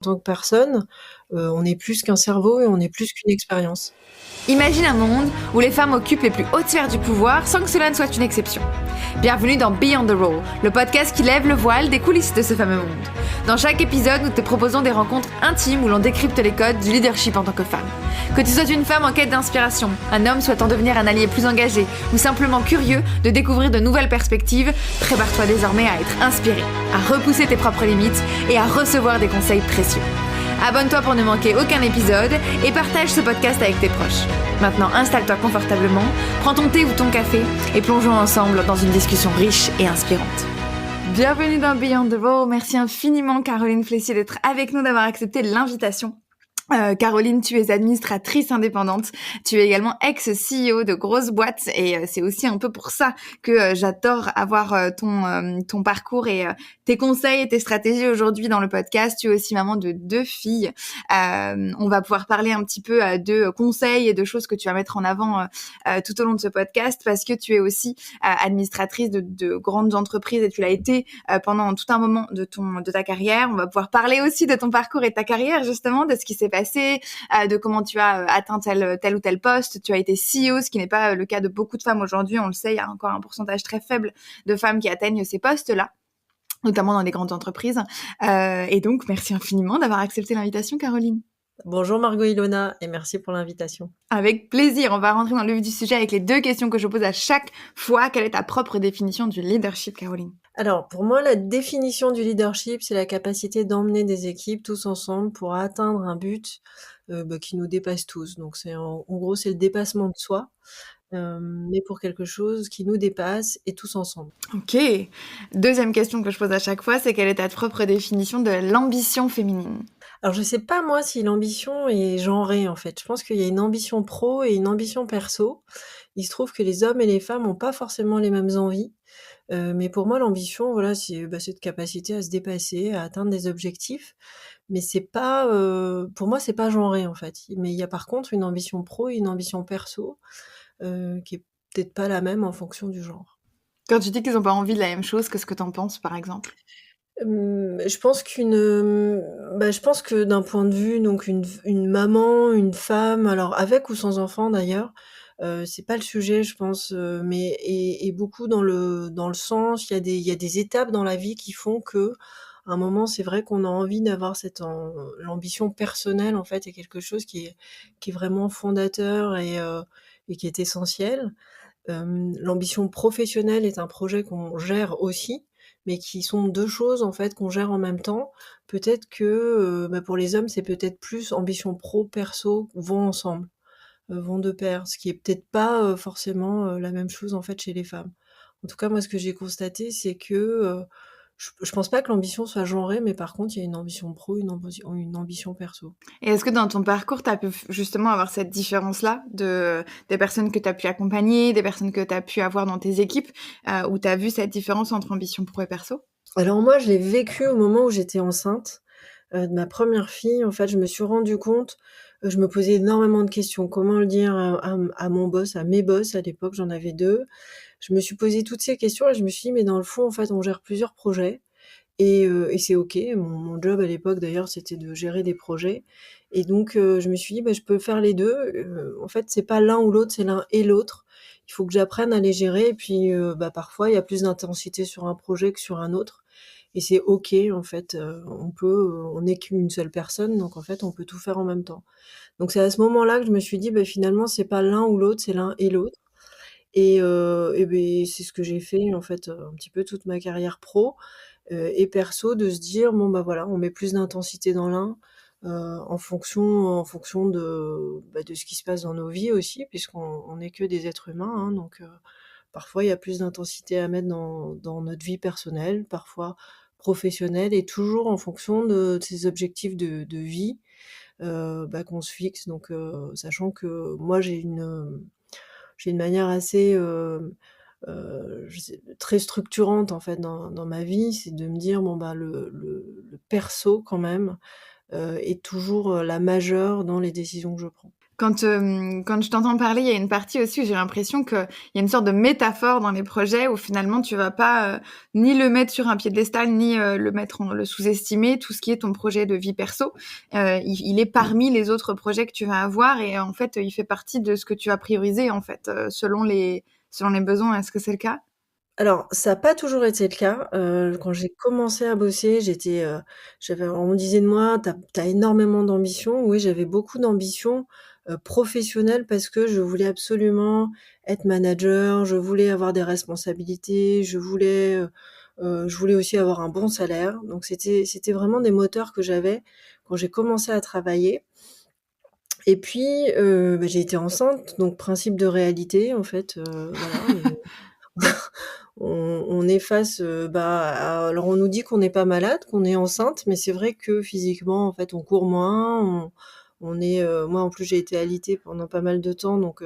tant que personne, on est plus qu'un cerveau et on est plus qu'une expérience. Imagine un monde où les femmes occupent les plus hautes sphères du pouvoir sans que cela ne soit une exception. Bienvenue dans Beyond the Role, le podcast qui lève le voile des coulisses de ce fameux monde. Dans chaque épisode, nous te proposons des rencontres intimes où l'on décrypte les codes du leadership en tant que femme. Que tu sois une femme en quête d'inspiration, un homme souhaitant devenir un allié plus engagé ou simplement curieux de découvrir de nouvelles perspectives, prépare-toi désormais à être inspiré, à repousser tes propres limites et à recevoir des conseils précieux. Abonne-toi pour ne manquer aucun épisode et partage ce podcast avec tes proches. Maintenant, installe-toi confortablement, prends ton thé ou ton café et plongeons ensemble dans une discussion riche et inspirante. Bienvenue dans Beyond the Role. Merci infiniment Caroline Flessier d'être avec nous, d'avoir accepté l'invitation. Caroline, tu es administratrice indépendante, tu es également ex-CEO de grosses boîtes et c'est aussi un peu pour ça que j'adore avoir ton parcours et tes conseils et tes stratégies aujourd'hui dans le podcast. Tu es aussi maman de 2 filles. On va pouvoir parler un petit peu de conseils et de choses que tu vas mettre en avant tout au long de ce podcast parce que tu es aussi administratrice de grandes entreprises et tu l'as été pendant tout un moment de ta carrière. On va pouvoir parler aussi de ton parcours et de ta carrière, justement, de ce qui s'est passé, de comment tu as atteint tel ou tel poste. Tu as été CEO, ce qui n'est pas le cas de beaucoup de femmes aujourd'hui. On le sait, il y a encore un pourcentage très faible de femmes qui atteignent ces postes-là, notamment dans les grandes entreprises. Et donc, merci infiniment d'avoir accepté l'invitation, Caroline. Bonjour Margot Ilona et merci pour l'invitation. Avec plaisir, on va rentrer dans le vif du sujet avec les 2 questions que je pose à chaque fois. Quelle est ta propre définition du leadership, Caroline ? Alors, pour moi, la définition du leadership, c'est la capacité d'emmener des équipes tous ensemble pour atteindre un but qui nous dépasse tous. Donc, en gros, c'est le dépassement de soi, mais pour quelque chose qui nous dépasse et tous ensemble. Ok. 2e question que je pose à chaque fois, c'est quelle est ta propre définition de l'ambition féminine ? Alors, je sais pas, moi, si l'ambition est genrée, en fait. Je pense qu'il y a une ambition pro et une ambition perso. Il se trouve que les hommes et les femmes n'ont pas forcément les mêmes envies. Mais pour moi, l'ambition, voilà, c'est cette capacité à se dépasser, à atteindre des objectifs. Mais c'est pas, pour moi, c'est pas genré, en fait. Mais il y a par contre une ambition pro et une ambition perso, qui est peut-être pas la même en fonction du genre. Quand tu dis qu'ils n'ont pas envie de la même chose, qu'est-ce que t'en penses, par exemple ? Je pense je pense que d'un point de vue, donc une maman, une femme, alors avec ou sans enfant d'ailleurs, c'est pas le sujet, je pense, mais et beaucoup dans le sens, il y a des étapes dans la vie qui font que, à un moment, c'est vrai qu'on a envie d'avoir l'ambition personnelle, en fait, est quelque chose qui est vraiment fondateur et qui est essentiel. L'ambition professionnelle est un projet qu'on gère aussi, mais qui sont 2 choses, en fait, qu'on gère en même temps. Peut-être que, pour les hommes, c'est peut-être plus ambition pro, perso vont ensemble, vont de pair, ce qui est peut-être pas, forcément, la même chose, en fait, chez les femmes. En tout cas, moi, ce que j'ai constaté, c'est que, je pense pas que l'ambition soit genrée, mais par contre, il y a une ambition pro, une ambition perso. Et est-ce que dans ton parcours, tu as pu justement avoir cette différence-là des personnes que tu as pu accompagner, des personnes que tu as pu avoir dans tes équipes, où tu as vu cette différence entre ambition pro et perso ? Alors moi, je l'ai vécu au moment où j'étais enceinte, de ma première fille. En fait, je me suis rendu compte, je me posais énormément de questions. Comment le dire à mon boss, à mes boss, à l'époque, j'en avais 2. Je me suis posé toutes ces questions et je me suis dit: «Mais dans le fond, en fait, on gère plusieurs projets et c'est OK». Mon job à l'époque, d'ailleurs, c'était de gérer des projets et donc je me suis dit: «Je peux faire les 2. En fait, c'est pas l'un ou l'autre, c'est l'un et l'autre. Il faut que j'apprenne à les gérer et puis, parfois, il y a plus d'intensité sur un projet que sur un autre et c'est OK, en fait, on n'est qu'une seule personne, donc en fait, on peut tout faire en même temps». Donc c'est à ce moment-là que je me suis dit: Finalement, c'est pas l'un ou l'autre, c'est l'un et l'autre» et c'est ce que j'ai fait, en fait, un petit peu toute ma carrière pro, et perso, de se dire: «Bon, voilà, on met plus d'intensité dans l'un, en fonction de ce qui se passe dans nos vies aussi, puisqu'on n'est que des êtres humains, hein, donc parfois il y a plus d'intensité à mettre dans notre vie personnelle, parfois professionnelle et toujours en fonction de ces objectifs de vie, qu'on se fixe». Donc sachant que moi j'ai une manière assez, très structurante, en fait, dans ma vie, c'est de me dire: le perso quand même, est toujours, la majeure dans les décisions que je prends. Quand je t'entends parler, il y a une partie aussi où j'ai l'impression qu'il y a une sorte de métaphore dans les projets où finalement tu vas pas ni le mettre sur un piédestal, ni le sous-estimer. Tout ce qui est ton projet de vie perso, il est parmi les autres projets que tu vas avoir et en fait, il fait partie de ce que tu vas prioriser en fait, selon les besoins. Est-ce que c'est le cas? Alors, ça a pas toujours été le cas. Quand j'ai commencé à bosser, on me disait de moi: «Tu as énormément d'ambition». Oui, j'avais beaucoup d'ambition, professionnelle parce que je voulais absolument être manager, je voulais avoir des responsabilités, je voulais aussi avoir un bon salaire. Donc c'était vraiment des moteurs que j'avais quand j'ai commencé à travailler. Et puis, j'ai été enceinte, donc principe de réalité en fait, voilà, on est face, alors on nous dit qu'on n'est pas malade, qu'on est enceinte, mais c'est vrai que physiquement, en fait, on court moins, moi en plus j'ai été alitée pendant pas mal de temps, donc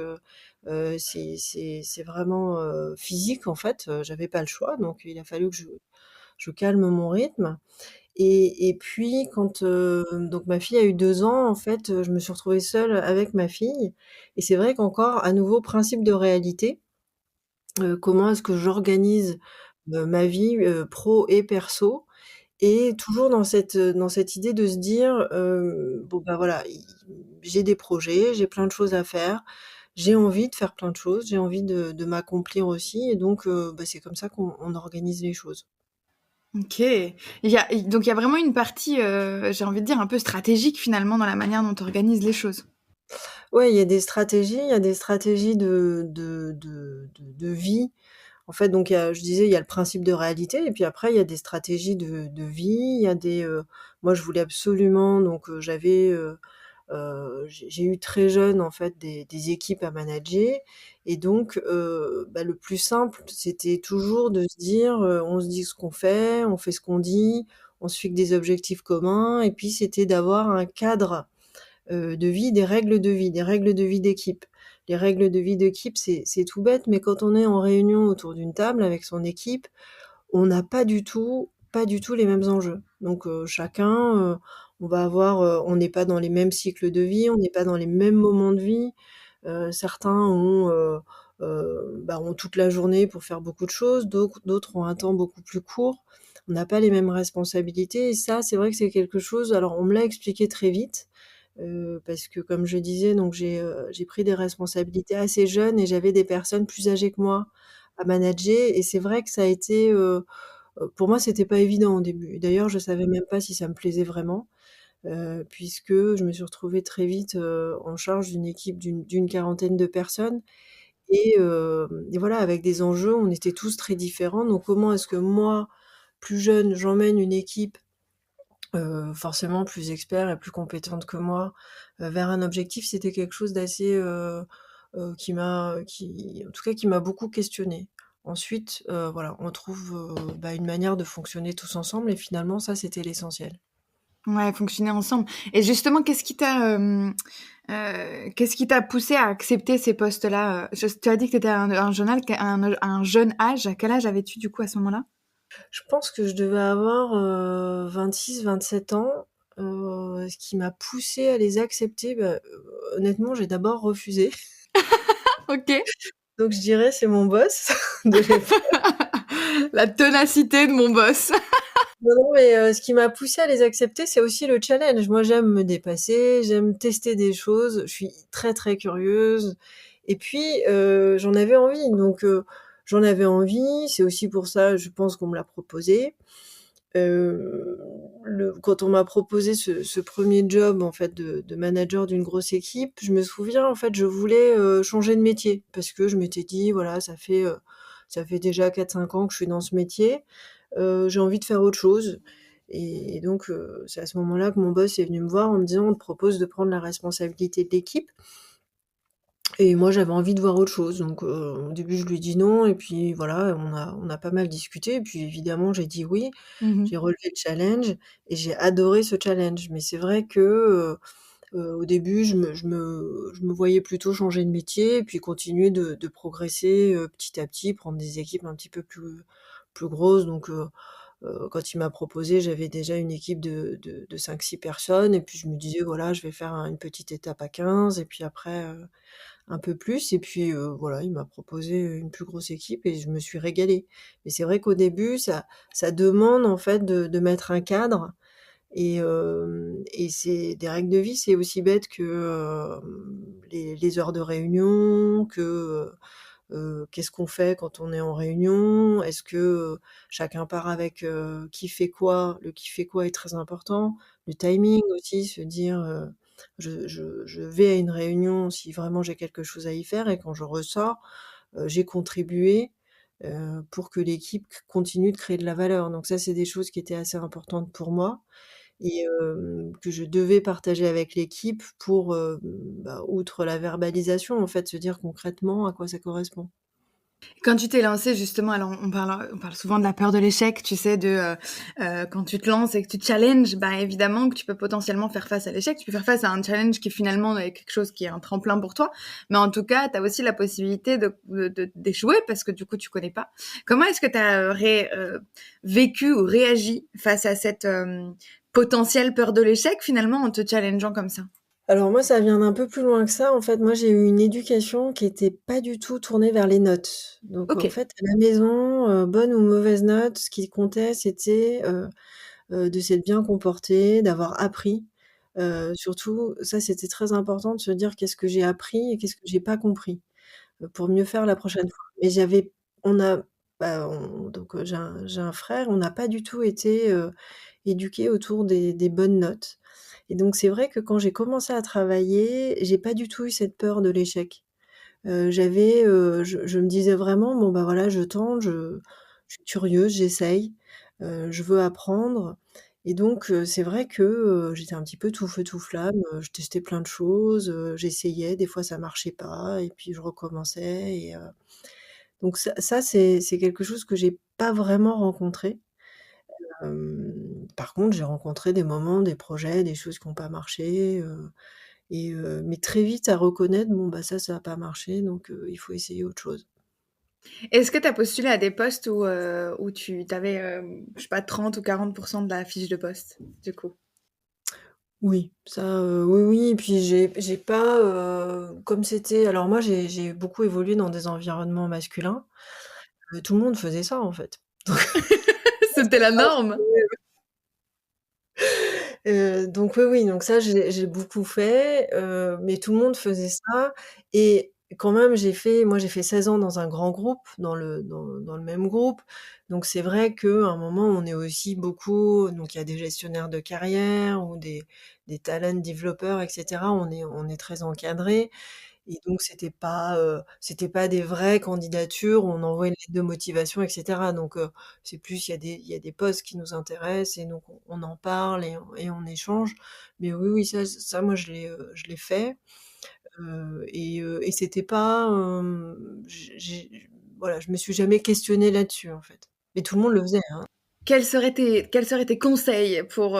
c'est vraiment, physique en fait, j'avais pas le choix, donc il a fallu que je calme mon rythme et puis quand, donc ma fille a eu 2 ans, en fait, je me suis retrouvée seule avec ma fille et c'est vrai qu'encore à nouveau principe de réalité. Comment est-ce que j'organise, ma vie, pro et perso et toujours dans cette idée de se dire, «Bon, bah, voilà, j'ai des projets, j'ai plein de choses à faire, j'ai envie de faire plein de choses, j'ai envie de m'accomplir aussi» et donc c'est comme ça qu'on organise les choses. OK. Donc il y a vraiment une partie, j'ai envie de dire un peu stratégique finalement dans la manière dont tu organises les choses. Ouais, il y a des stratégies de vie. En fait, donc je disais, il y a le principe de réalité et puis après il y a des stratégies de vie. Il y a moi je voulais absolument donc j'ai eu très jeune en fait des équipes à manager et donc le plus simple, c'était toujours de se dire, on se dit ce qu'on fait, on fait ce qu'on dit, on se fixe des objectifs communs et puis c'était d'avoir un cadre de vie, des règles de vie d'équipe. Les règles de vie d'équipe, c'est tout bête, mais quand on est en réunion autour d'une table avec son équipe, on n'a pas du tout les mêmes enjeux. Donc chacun, on n'est pas dans les mêmes cycles de vie, on n'est pas dans les mêmes moments de vie. Certains ont toute la journée pour faire beaucoup de choses, d'autres ont un temps beaucoup plus court. On n'a pas les mêmes responsabilités et ça, c'est vrai que c'est quelque chose alors on me l'a expliqué très vite, parce que comme je disais, donc j'ai pris des responsabilités assez jeunes et j'avais des personnes plus âgées que moi à manager et c'est vrai que ça a été, pour moi, c'était pas évident au début et d'ailleurs, je savais même pas si ça me plaisait vraiment, puisque je me suis retrouvée très vite, en charge d'une équipe d'une quarantaine de personnes et voilà, avec des enjeux, on était tous très différents. Donc comment est-ce que moi, plus jeune, j'emmène une équipe, forcément plus expert et plus compétente que moi, vers un objectif? C'était quelque chose d'assez, en tout cas, qui m'a beaucoup questionnée. Ensuite, voilà, on trouve, une manière de fonctionner tous ensemble et finalement ça, c'était l'essentiel. Ouais, fonctionner ensemble. Et justement, qu'est-ce qui t'a poussé à accepter ces postes-là? Tu as dit que tu étais à un jeune âge. À quel âge avais-tu du coup à ce moment-là? Je pense que je devais avoir, 26-27 ans, ce qui m'a poussée à les accepter, honnêtement, j'ai d'abord refusé. OK. Donc je dirais c'est mon boss de l'époque. La ténacité de mon boss. Non, non, mais ce qui m'a poussée à les accepter, c'est aussi le challenge. Moi, j'aime me dépasser, j'aime tester des choses, je suis très, très curieuse et puis, j'en avais envie donc j'en avais envie. C'est aussi pour ça, je pense qu'on me l'a proposé. Heu, quand on m'a proposé ce 1er job, en fait, de manager d'une grosse équipe, je me souviens, en fait, je voulais, changer de métier parce que je m'étais dit: «Voilà, ça fait déjà 4-5 ans que je suis dans ce métier, j'ai envie de faire autre chose» et donc c'est à ce moment-là que mon boss est venu me voir en me disant: «On te propose de prendre la responsabilité de l'équipe» et moi, j'avais envie de voir autre chose donc au début, je lui ai dit non et puis voilà, on a pas mal discuté et puis évidemment, j'ai dit oui. Mmh. J'ai relevé le challenge et j'ai adoré ce challenge. Mais c'est vrai que, au début, je me voyais plutôt changer de métier et puis continuer de progresser, petit à petit, prendre des équipes un petit peu plus grosses donc Quand il m'a proposé, j'avais déjà une équipe de 5-6 personnes et puis je me disais: «Voilà, je vais faire une petite étape à 15 et puis après, un peu plus» et puis, voilà, il m'a proposé une plus grosse équipe et je me suis régalée. Mais c'est vrai qu'au début, ça demande en fait de mettre un cadre et c'est des règles de vie, c'est aussi bête que, les heures de réunion, que, qu'est-ce qu'on fait quand on est en réunion? Est-ce que, chacun part avec, qui fait quoi? Le qui fait quoi est très important. Le timing aussi, se dire, je vais à une réunion si vraiment j'ai quelque chose à y faire et quand je ressors, j'ai contribué, pour que l'équipe continue de créer de la valeur. Donc ça, c'est des choses qui étaient assez importantes pour moi et que je devais partager avec l'équipe pour, bah, outre la verbalisation, en fait, se dire concrètement à quoi ça correspond. Quand tu t'es lancée justement, alors on parle souvent de la peur de l'échec, tu sais, quand tu te lances et que tu te challenges, bah, évidemment que tu peux potentiellement faire face à l'échec. Tu peux faire face à un challenge qui finalement est quelque chose qui est un tremplin pour toi, mais en tout cas, tu as aussi la possibilité d'échouer parce que du coup, tu connais pas. Comment est-ce que tu as vécu ou réagi face à cette potentielle peur de l'échec finalement en te challengeant comme ça? Alors moi, ça vient d'un peu plus loin que ça. En fait, moi, j'ai eu une éducation qui était pas du tout tournée vers les notes. Donc en Ok. fait, à la maison, bonne ou mauvaise note, ce qui comptait, c'était, de s'être bien comporté, d'avoir appris. Surtout, ça, c'était très important de se dire: «Qu'est-ce que j'ai appris et qu'est-ce que j'ai pas compris?» Pour mieux faire la prochaine fois. Mais on a bah, on donc j'ai un frère, on n'a pas du tout été, éduqués autour des bonnes notes et donc c'est vrai que quand j'ai commencé à travailler, j'ai pas du tout eu cette peur de l'échec. Je me disais vraiment: «Bon, bah, voilà, je tente, je suis curieuse, j'essaye, je veux apprendre» et donc c'est vrai que, j'étais un petit peu tout feu tout flamme, je testais plein de choses, j'essayais, des fois ça marchait pas et puis je recommençais et donc ça c'est quelque chose que j'ai pas vraiment rencontré. Par contre, j'ai rencontré des moments, des projets, des choses qui ont pas marché, mais très vite à reconnaître: «Bon, bah, ça a pas marché donc il faut essayer autre chose». Est-ce que tu as postulé à des postes où tu avais, je sais pas, 30 ou 40% de la fiche de poste, du coup? Oui, ça, oui, oui et puis j'ai pas, comme c'était alors moi j'ai beaucoup évolué dans des environnements masculins, tout le monde faisait ça en fait. C'était la norme? Donc oui, oui, donc ça j'ai beaucoup fait, mais tout le monde faisait ça et quand même j'ai fait 16 ans dans un grand groupe, dans le même groupe, donc c'est vrai qu'à un moment on est aussi beaucoup donc il y a des gestionnaires de carrière ou des talent développeurs et cetera. On est très encadrés et donc c'était pas des vraies candidatures où on envoie une lettre de motivation et cetera. Donc c'est plus il y a des postes qui nous intéressent et donc on en parle et on échange. Mais oui, oui, ça moi je l'ai fait, et c'était pas, voilà, je me suis jamais questionnée là-dessus, en fait. Mais tout le monde le faisait, hein. Quels seraient tes conseils pour,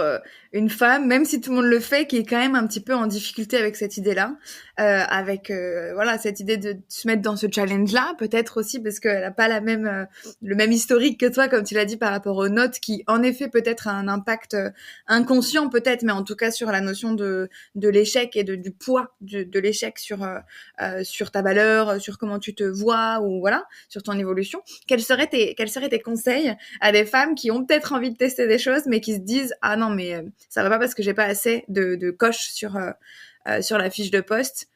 une femme, même si tout le monde le fait, qui est quand même un petit peu en difficulté avec cette idée-là, avec, voilà, cette idée de se mettre dans ce challenge-là, peut-être aussi parce qu'elle a pas le même historique que toi, comme tu l'as dit, par rapport aux notes qui, en effet, peut-être a un impact, inconscient peut-être, mais en tout cas sur la notion de l'échec et du poids de l'échec sur ta valeur, sur comment tu te vois ou voilà, sur ton évolution. Quels seraient tes conseils à des femmes qui ont peut-être envie de tester des choses, mais qui se disent ah non mais ça va pas parce que j'ai pas assez de coches sur la fiche de poste.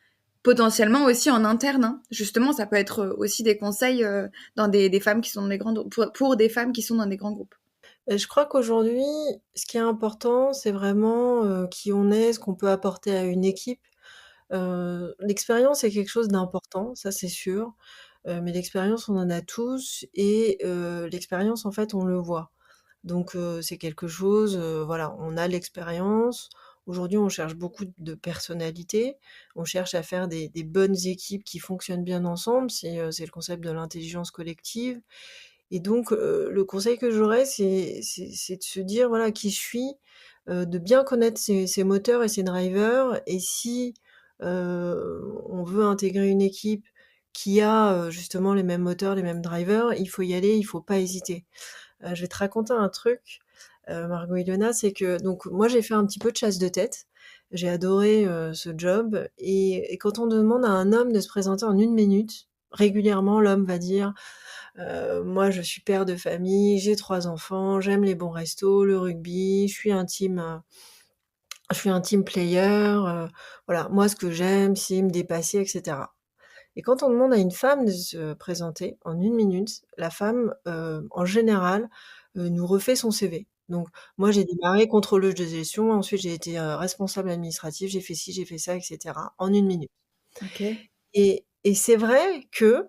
Potentiellement aussi en interne, hein. Justement, ça peut être aussi des conseils dans des femmes qui sont dans des grandes pour des femmes qui sont dans des grands groupes. Je crois qu'aujourd'hui, ce qui est important, c'est vraiment, qui on est, ce qu'on peut apporter à une équipe. L'expérience est quelque chose d'important, ça c'est sûr, mais l'expérience on en a tous et l'expérience en fait on le voit. Donc c'est quelque chose, voilà, on a l'expérience. Aujourd'hui, on cherche beaucoup de personnalités. On cherche à faire des bonnes équipes qui fonctionnent bien ensemble. C'est le concept de l'intelligence collective et donc le conseil que j'aurais, c'est de se dire, voilà, qui je suis, de bien connaître ses moteurs et ses drivers et si, on veut intégrer une équipe qui a, justement les mêmes moteurs, les mêmes drivers, il faut y aller, il faut pas hésiter. Je vais te raconter un truc, Margot Ilona, c'est que donc moi j'ai fait un petit peu de chasse de tête. J'ai adoré, ce job et quand on demande à un homme de se présenter en 1 minute, régulièrement l'homme va dire: Moi je suis père de famille, j'ai 3 enfants, j'aime les bons restos, le rugby, je suis un team player, voilà, moi ce que j'aime, c'est me dépasser et cetera. Et quand on demande à une femme de se présenter en 1 minute, la femme, en général, nous refait son CV. Donc moi j'ai démarré contrôleuse de gestion, ensuite j'ai été, responsable administrative, j'ai fait ci, j'ai fait ça et cetera en 1 minute. OK. Et c'est vrai que,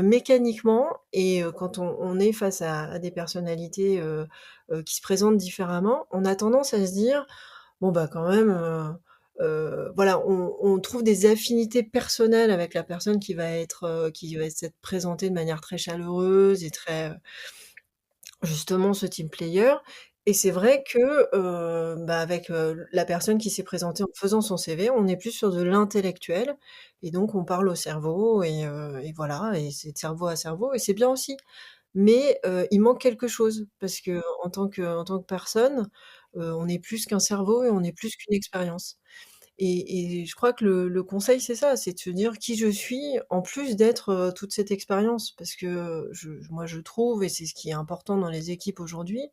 mécaniquement et quand on est face à des personnalités, qui se présentent différemment, on a tendance à se dire: «Bon, bah, quand même, voilà, on trouve des affinités personnelles avec la personne qui va s'être présentée de manière très chaleureuse et très, justement ce team player et c'est vrai que, bah, avec, la personne qui s'est présentée en faisant son CV, on est plus sur de l'intellectuel et donc on parle au cerveau et voilà et c'est de cerveau à cerveau et c'est bien aussi. Mais, il manque quelque chose parce qu'en tant que personne, on est plus qu'un cerveau et on est plus qu'une expérience. Et je crois que le conseil, c'est ça, c'est de se dire qui je suis, en plus d'être, toute cette expérience. Parce que, moi je trouve et c'est ce qui est important dans les équipes aujourd'hui,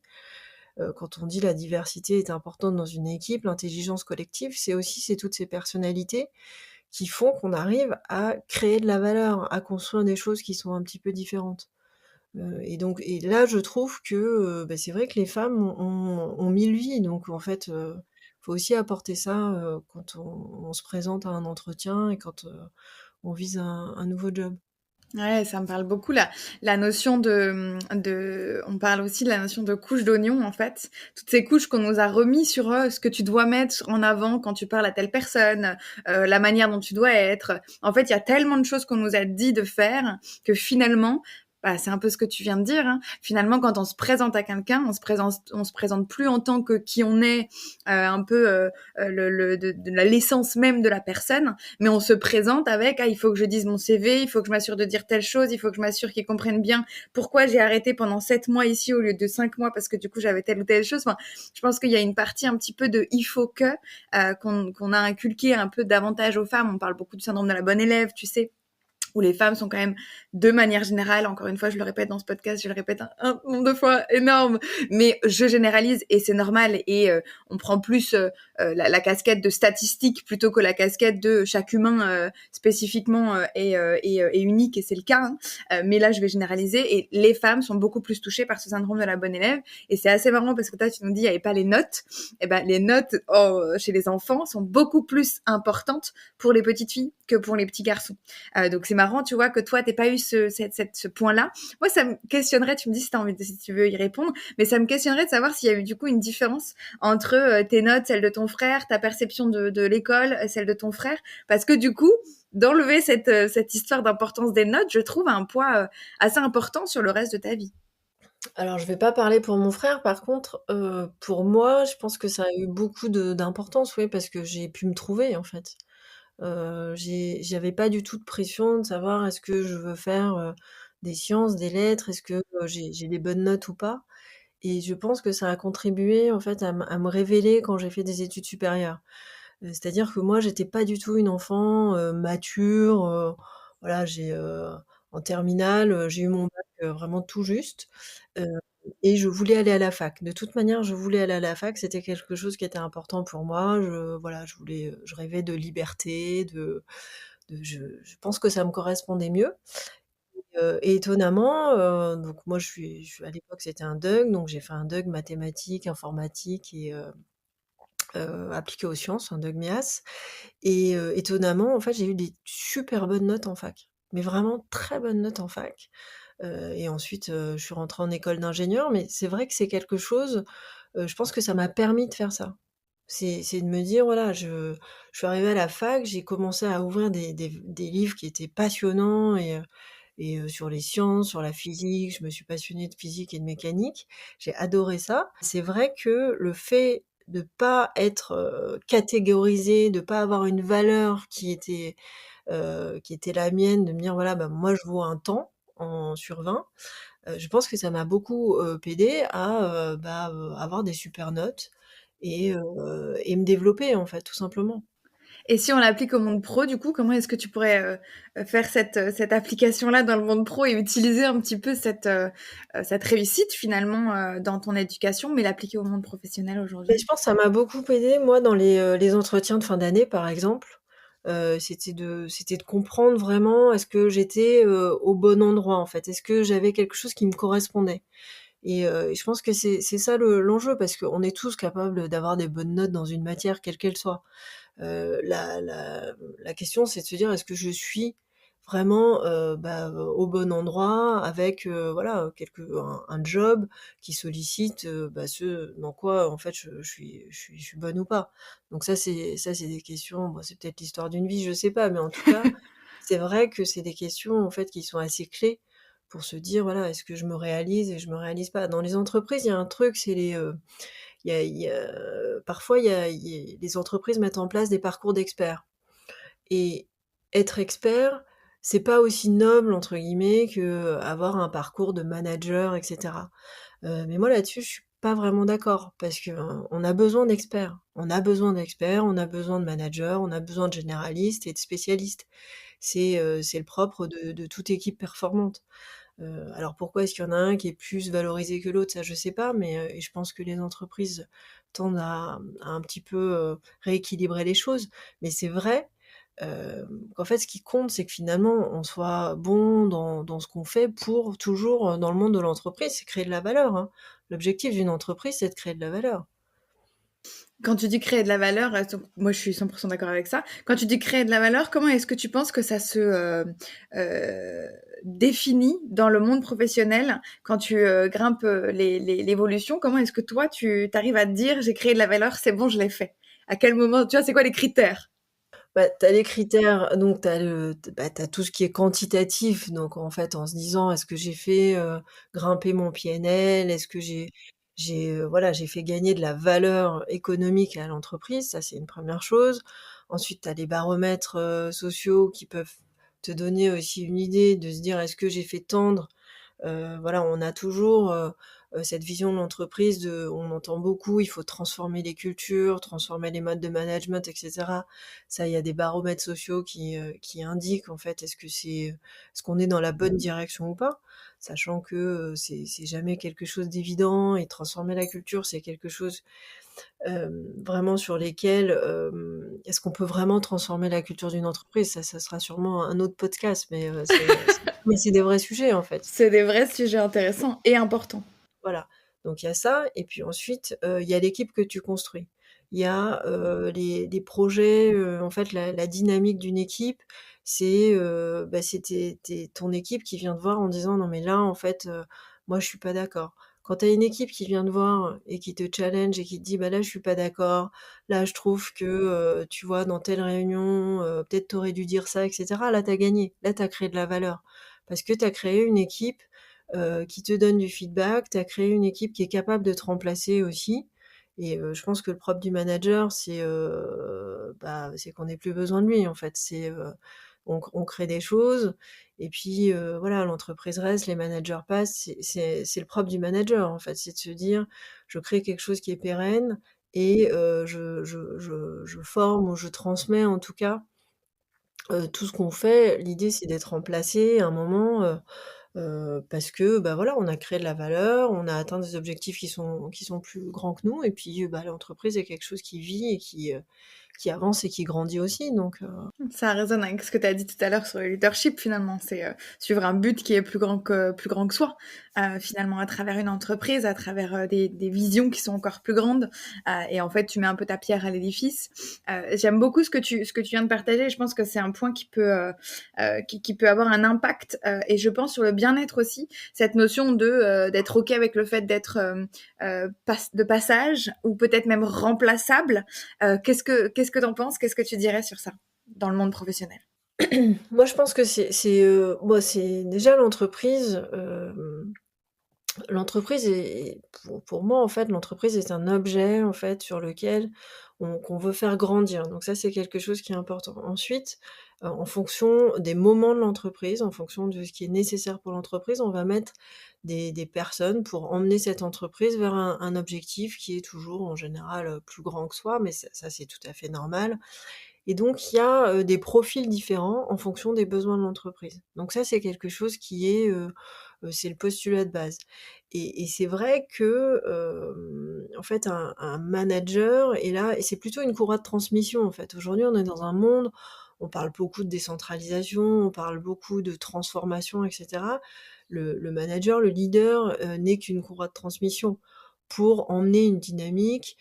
quand on dit la diversité est importante dans une équipe, l'intelligence collective, c'est toutes ces personnalités qui font qu'on arrive à créer de la valeur, à construire des choses qui sont un petit peu différentes. Et là, je trouve que, bah, c'est vrai que les femmes ont 1000 vies, donc en fait, faut aussi apporter ça, quand on se présente à un entretien et quand, on vise un nouveau job. Ouais, ça me parle beaucoup la notion de on parle aussi de la notion de couche d'oignon, en fait. Toutes ces couches qu'on nous a remis sur, ce que tu dois mettre en avant quand tu parles à telle personne, la manière dont tu dois être. En fait, il y a tellement de choses qu'on nous a dit de faire que finalement, bah, c'est un peu ce que tu viens de dire, hein. Finalement, quand on se présente à quelqu'un, on se présente plus en tant que qui on est, un peu, le de la l'essence même de la personne, mais on se présente avec ah il faut que je dise mon CV, il faut que je m'assure de dire telle chose, il faut que je m'assure qu'ils comprennent bien pourquoi j'ai arrêté pendant 7 mois ici au lieu de 5 mois parce que du coup j'avais telle ou telle chose. Enfin, je pense qu'il y a une partie un petit peu de il faut que qu'on a inculqué un peu davantage aux femmes. On parle beaucoup du syndrome de la bonne élève, tu sais, où les femmes sont quand même, de manière générale, encore une fois, je le répète dans ce podcast, je le répète un nombre de fois énorme, mais je généralise et c'est normal et on prend plus la casquette de statistique plutôt que la casquette de chaque humain spécifiquement est unique et c'est le cas. Hein. Mais là, je vais généraliser et les femmes sont beaucoup plus touchées par ce syndrome de la bonne élève et c'est assez marrant parce que toi, tu nous dis il n'y avait pas les notes. Et ben les notes chez les enfants sont beaucoup plus importantes pour les petites filles que pour les petits garçons. Donc c'est marrant, tu vois, que toi, t'aies pas eu ce point-là. Moi, ça me questionnerait, tu me dis si t'as envie si tu veux y répondre, mais ça me questionnerait de savoir s'il y a eu du coup une différence entre tes notes, celles de ton frère, ta perception de l'école, celle de ton frère, parce que du coup, d'enlever cette histoire d'importance des notes, je trouve un poids assez important sur le reste de ta vie. Alors je vais pas parler pour mon frère, par contre, pour moi, je pense que ça a eu beaucoup d'importance, oui, parce que j'ai pu me trouver, en fait. J'avais pas du tout de pression de savoir est-ce que je veux faire, des sciences, des lettres, est-ce que, j'ai des bonnes notes ou pas? Et je pense que ça a contribué en fait à me révéler quand j'ai fait des études supérieures. C'est-à-dire que moi j'étais pas du tout une enfant, mature, voilà en terminale, j'ai eu mon bac, vraiment tout juste, heu et je voulais aller à la fac. De toute manière, je voulais aller à la fac, c'était quelque chose qui était important pour moi. Voilà, je rêvais de liberté, je pense que ça me correspondait mieux. Et étonnamment, donc moi je suis à l'époque c'était un DUG, donc j'ai fait un DUG mathématiques, informatique et appliqué aux sciences, un DUG MIAS et étonnamment en fait j'ai eu des super bonnes notes en fac. Mais vraiment très bonnes notes en fac, et ensuite, je suis rentrée en école d'ingénieur, mais c'est vrai que c'est quelque chose, je pense que ça m'a permis de faire ça. C'est de me dire voilà, je suis arrivée à la fac, j'ai commencé à ouvrir des livres qui étaient passionnants et sur les sciences, sur la physique, je me suis passionnée de physique et de mécanique. J'ai adoré ça. C'est vrai que le fait de pas être, catégorisée, de pas avoir une valeur qui était la mienne, de me dire: «Voilà, bah, moi je vaux un temps en sur 20», Je pense que ça m'a beaucoup, aidée à, avoir des super notes et me développer, en fait, tout simplement. Et si on l'applique au monde pro, du coup, comment est-ce que tu pourrais, faire cette application-là dans le monde pro et utiliser un petit peu cette réussite finalement, dans ton éducation, mais l'appliquer au monde professionnel Et aujourd'hui? je pense que ça m'a beaucoup aidée, moi, dans les entretiens de fin d'année, par exemple. C'était de comprendre vraiment est-ce que j'étais, au bon endroit, en fait? Est-ce que j'avais quelque chose qui me correspondait? Et je pense que c'est ça l'enjeu parce qu'on est tous capables d'avoir des bonnes notes dans une matière, quelle qu'elle soit. La question, c'est de se dire: «Est-ce que je suis vraiment, au bon endroit avec, voilà, un job qui sollicite, ce dans quoi, en fait, je suis bonne ou pas?» Donc ça c'est des questions, bon, c'est peut-être l'histoire d'une vie, je sais pas, mais en tout cas, c'est vrai que c'est des questions, en fait, qui sont assez clés pour se dire: «Voilà, est-ce que je me réalise et je me réalise pas?» Dans les entreprises, il y a un truc, c'est parfois, les entreprises mettent en place des parcours d'experts et être expert, c'est pas aussi «noble» entre guillemets qu'avoir un parcours de manager et cetera. Mais moi là-dessus, je suis pas vraiment d'accord parce que, on a besoin d'experts. On a besoin d'experts, on a besoin de managers, on a besoin de généralistes et de spécialistes. C'est le propre de toute équipe performante. Alors pourquoi est-ce qu'il y en a un qui est plus valorisé que l'autre? Ça, je sais pas, mais et je pense que les entreprises tendent à un petit peu, rééquilibrer les choses. Mais c'est vrai, qu'en fait, ce qui compte, c'est que finalement, on soit bon dans ce qu'on fait pour toujours, dans le monde de l'entreprise, c'est créer de la valeur, hein. L'objectif d'une entreprise, c'est de créer de la valeur. Quand tu dis créer de la valeur, donc moi je suis 100 d'accord avec ça. Quand tu dis créer de la valeur, comment est-ce que tu penses que ça se, définit dans le monde professionnel? Quand tu, grimpes, l'évolution, comment est-ce que toi tu arrives à te dire: «J'ai créé de la valeur, c'est bon, je l'ai fait»? À quel moment tu vois, c'est quoi les critères? Bah, tu as les critères, donc tu as tout ce qui est quantitatif, donc en fait, en se disant: «Est-ce que j'ai fait, grimper mon PNL? Est-ce que voilà, j'ai fait gagner de la valeur économique à l'entreprise?» Ça, c'est une première chose. Ensuite, tu as les baromètres, sociaux qui peuvent te donner aussi une idée de se dire: «Est-ce que j'ai fait tendre?» Voilà, on a toujours, cette vision de l'entreprise on entend beaucoup: «Il faut transformer les cultures, transformer les modes de management» et cetera. Ça, il y a des baromètres sociaux qui indiquent, en fait, est-ce qu'on est dans la bonne direction ou pas? Sachant que, c'est jamais quelque chose d'évident et transformer la culture, c'est quelque chose, vraiment sur lesquels, est-ce qu'on peut vraiment transformer la culture d'une entreprise? Ça sera sûrement un autre podcast, mais c'est des vrais sujets, en fait. C'est des vrais sujets intéressants et importants. Voilà, donc il y a ça et puis ensuite, il y a l'équipe que tu construis. Il y a, les projets, en fait, la dynamique d'une équipe, c'est ton équipe qui vient te voir en disant: «Non mais là, en fait, moi je suis pas d'accord». Quand tu as une équipe qui vient te voir et qui te challenge et qui te dit: «Bah là, je suis pas d'accord. Là, je trouve que, tu vois, dans telle réunion, peut-être tu aurais dû dire ça» et cetera. Là, tu as gagné. Là, tu as créé de la valeur parce que tu as créé une équipe qui te donne du feedback. Tu as créé une équipe qui est capable de te remplacer aussi et je pense que le propre du manager, c'est qu'on ait plus besoin de lui, en fait. On crée des choses et puis, voilà, l'entreprise reste, les managers passent. C'est le propre du manager, en fait. C'est de se dire: «Je crée quelque chose qui est pérenne et je forme ou je transmets, en tout cas, tout ce qu'on fait». L'idée, c'est d'être remplacé à un moment, parce que, bah, voilà, on a créé de la valeur, on a atteint des objectifs qui sont plus grands que nous et puis, l'entreprise est quelque chose qui vit et qui avance et qui grandit aussi donc Ça résonne avec ce que tu as dit tout à l'heure sur le leadership finalement, c'est, suivre un but qui est plus grand que soi, finalement à travers une entreprise, à travers, des visions qui sont encore plus grandes, et en fait tu mets un peu ta pierre à l'édifice. J'aime beaucoup ce que tu viens de partager. Je pense que c'est un point qui peut avoir un impact, et je pense sur le bien-être aussi. Cette notion d'être OK avec le fait d'être, de passage ou peut-être même remplaçable. Qu'est-ce que tu en penses? Qu'est-ce que tu dirais sur ça, dans le monde professionnel? moi je pense que c'est déjà l'entreprise est pour moi, en fait, l'entreprise est un objet, en fait, sur lequel qu'on veut faire grandir. Donc ça, c'est quelque chose qui est important. Ensuite, en fonction des moments de l'entreprise, en fonction de ce qui est nécessaire pour l'entreprise, on va mettre des personnes pour emmener cette entreprise vers un objectif qui est toujours en général, plus grand que soi, mais ça c'est tout à fait normal et donc il y a, des profils différents en fonction des besoins de l'entreprise. Donc ça, c'est quelque chose qui est, c'est le postulat de base et c'est vrai que, en fait, un manager est là et c'est plutôt une courroie de transmission, en fait. Aujourd'hui, on est dans un monde, on parle beaucoup de décentralisation, on parle beaucoup de transformation et cetera. Le manager, le leader, n'est qu'une courroie de transmission pour emmener une dynamique,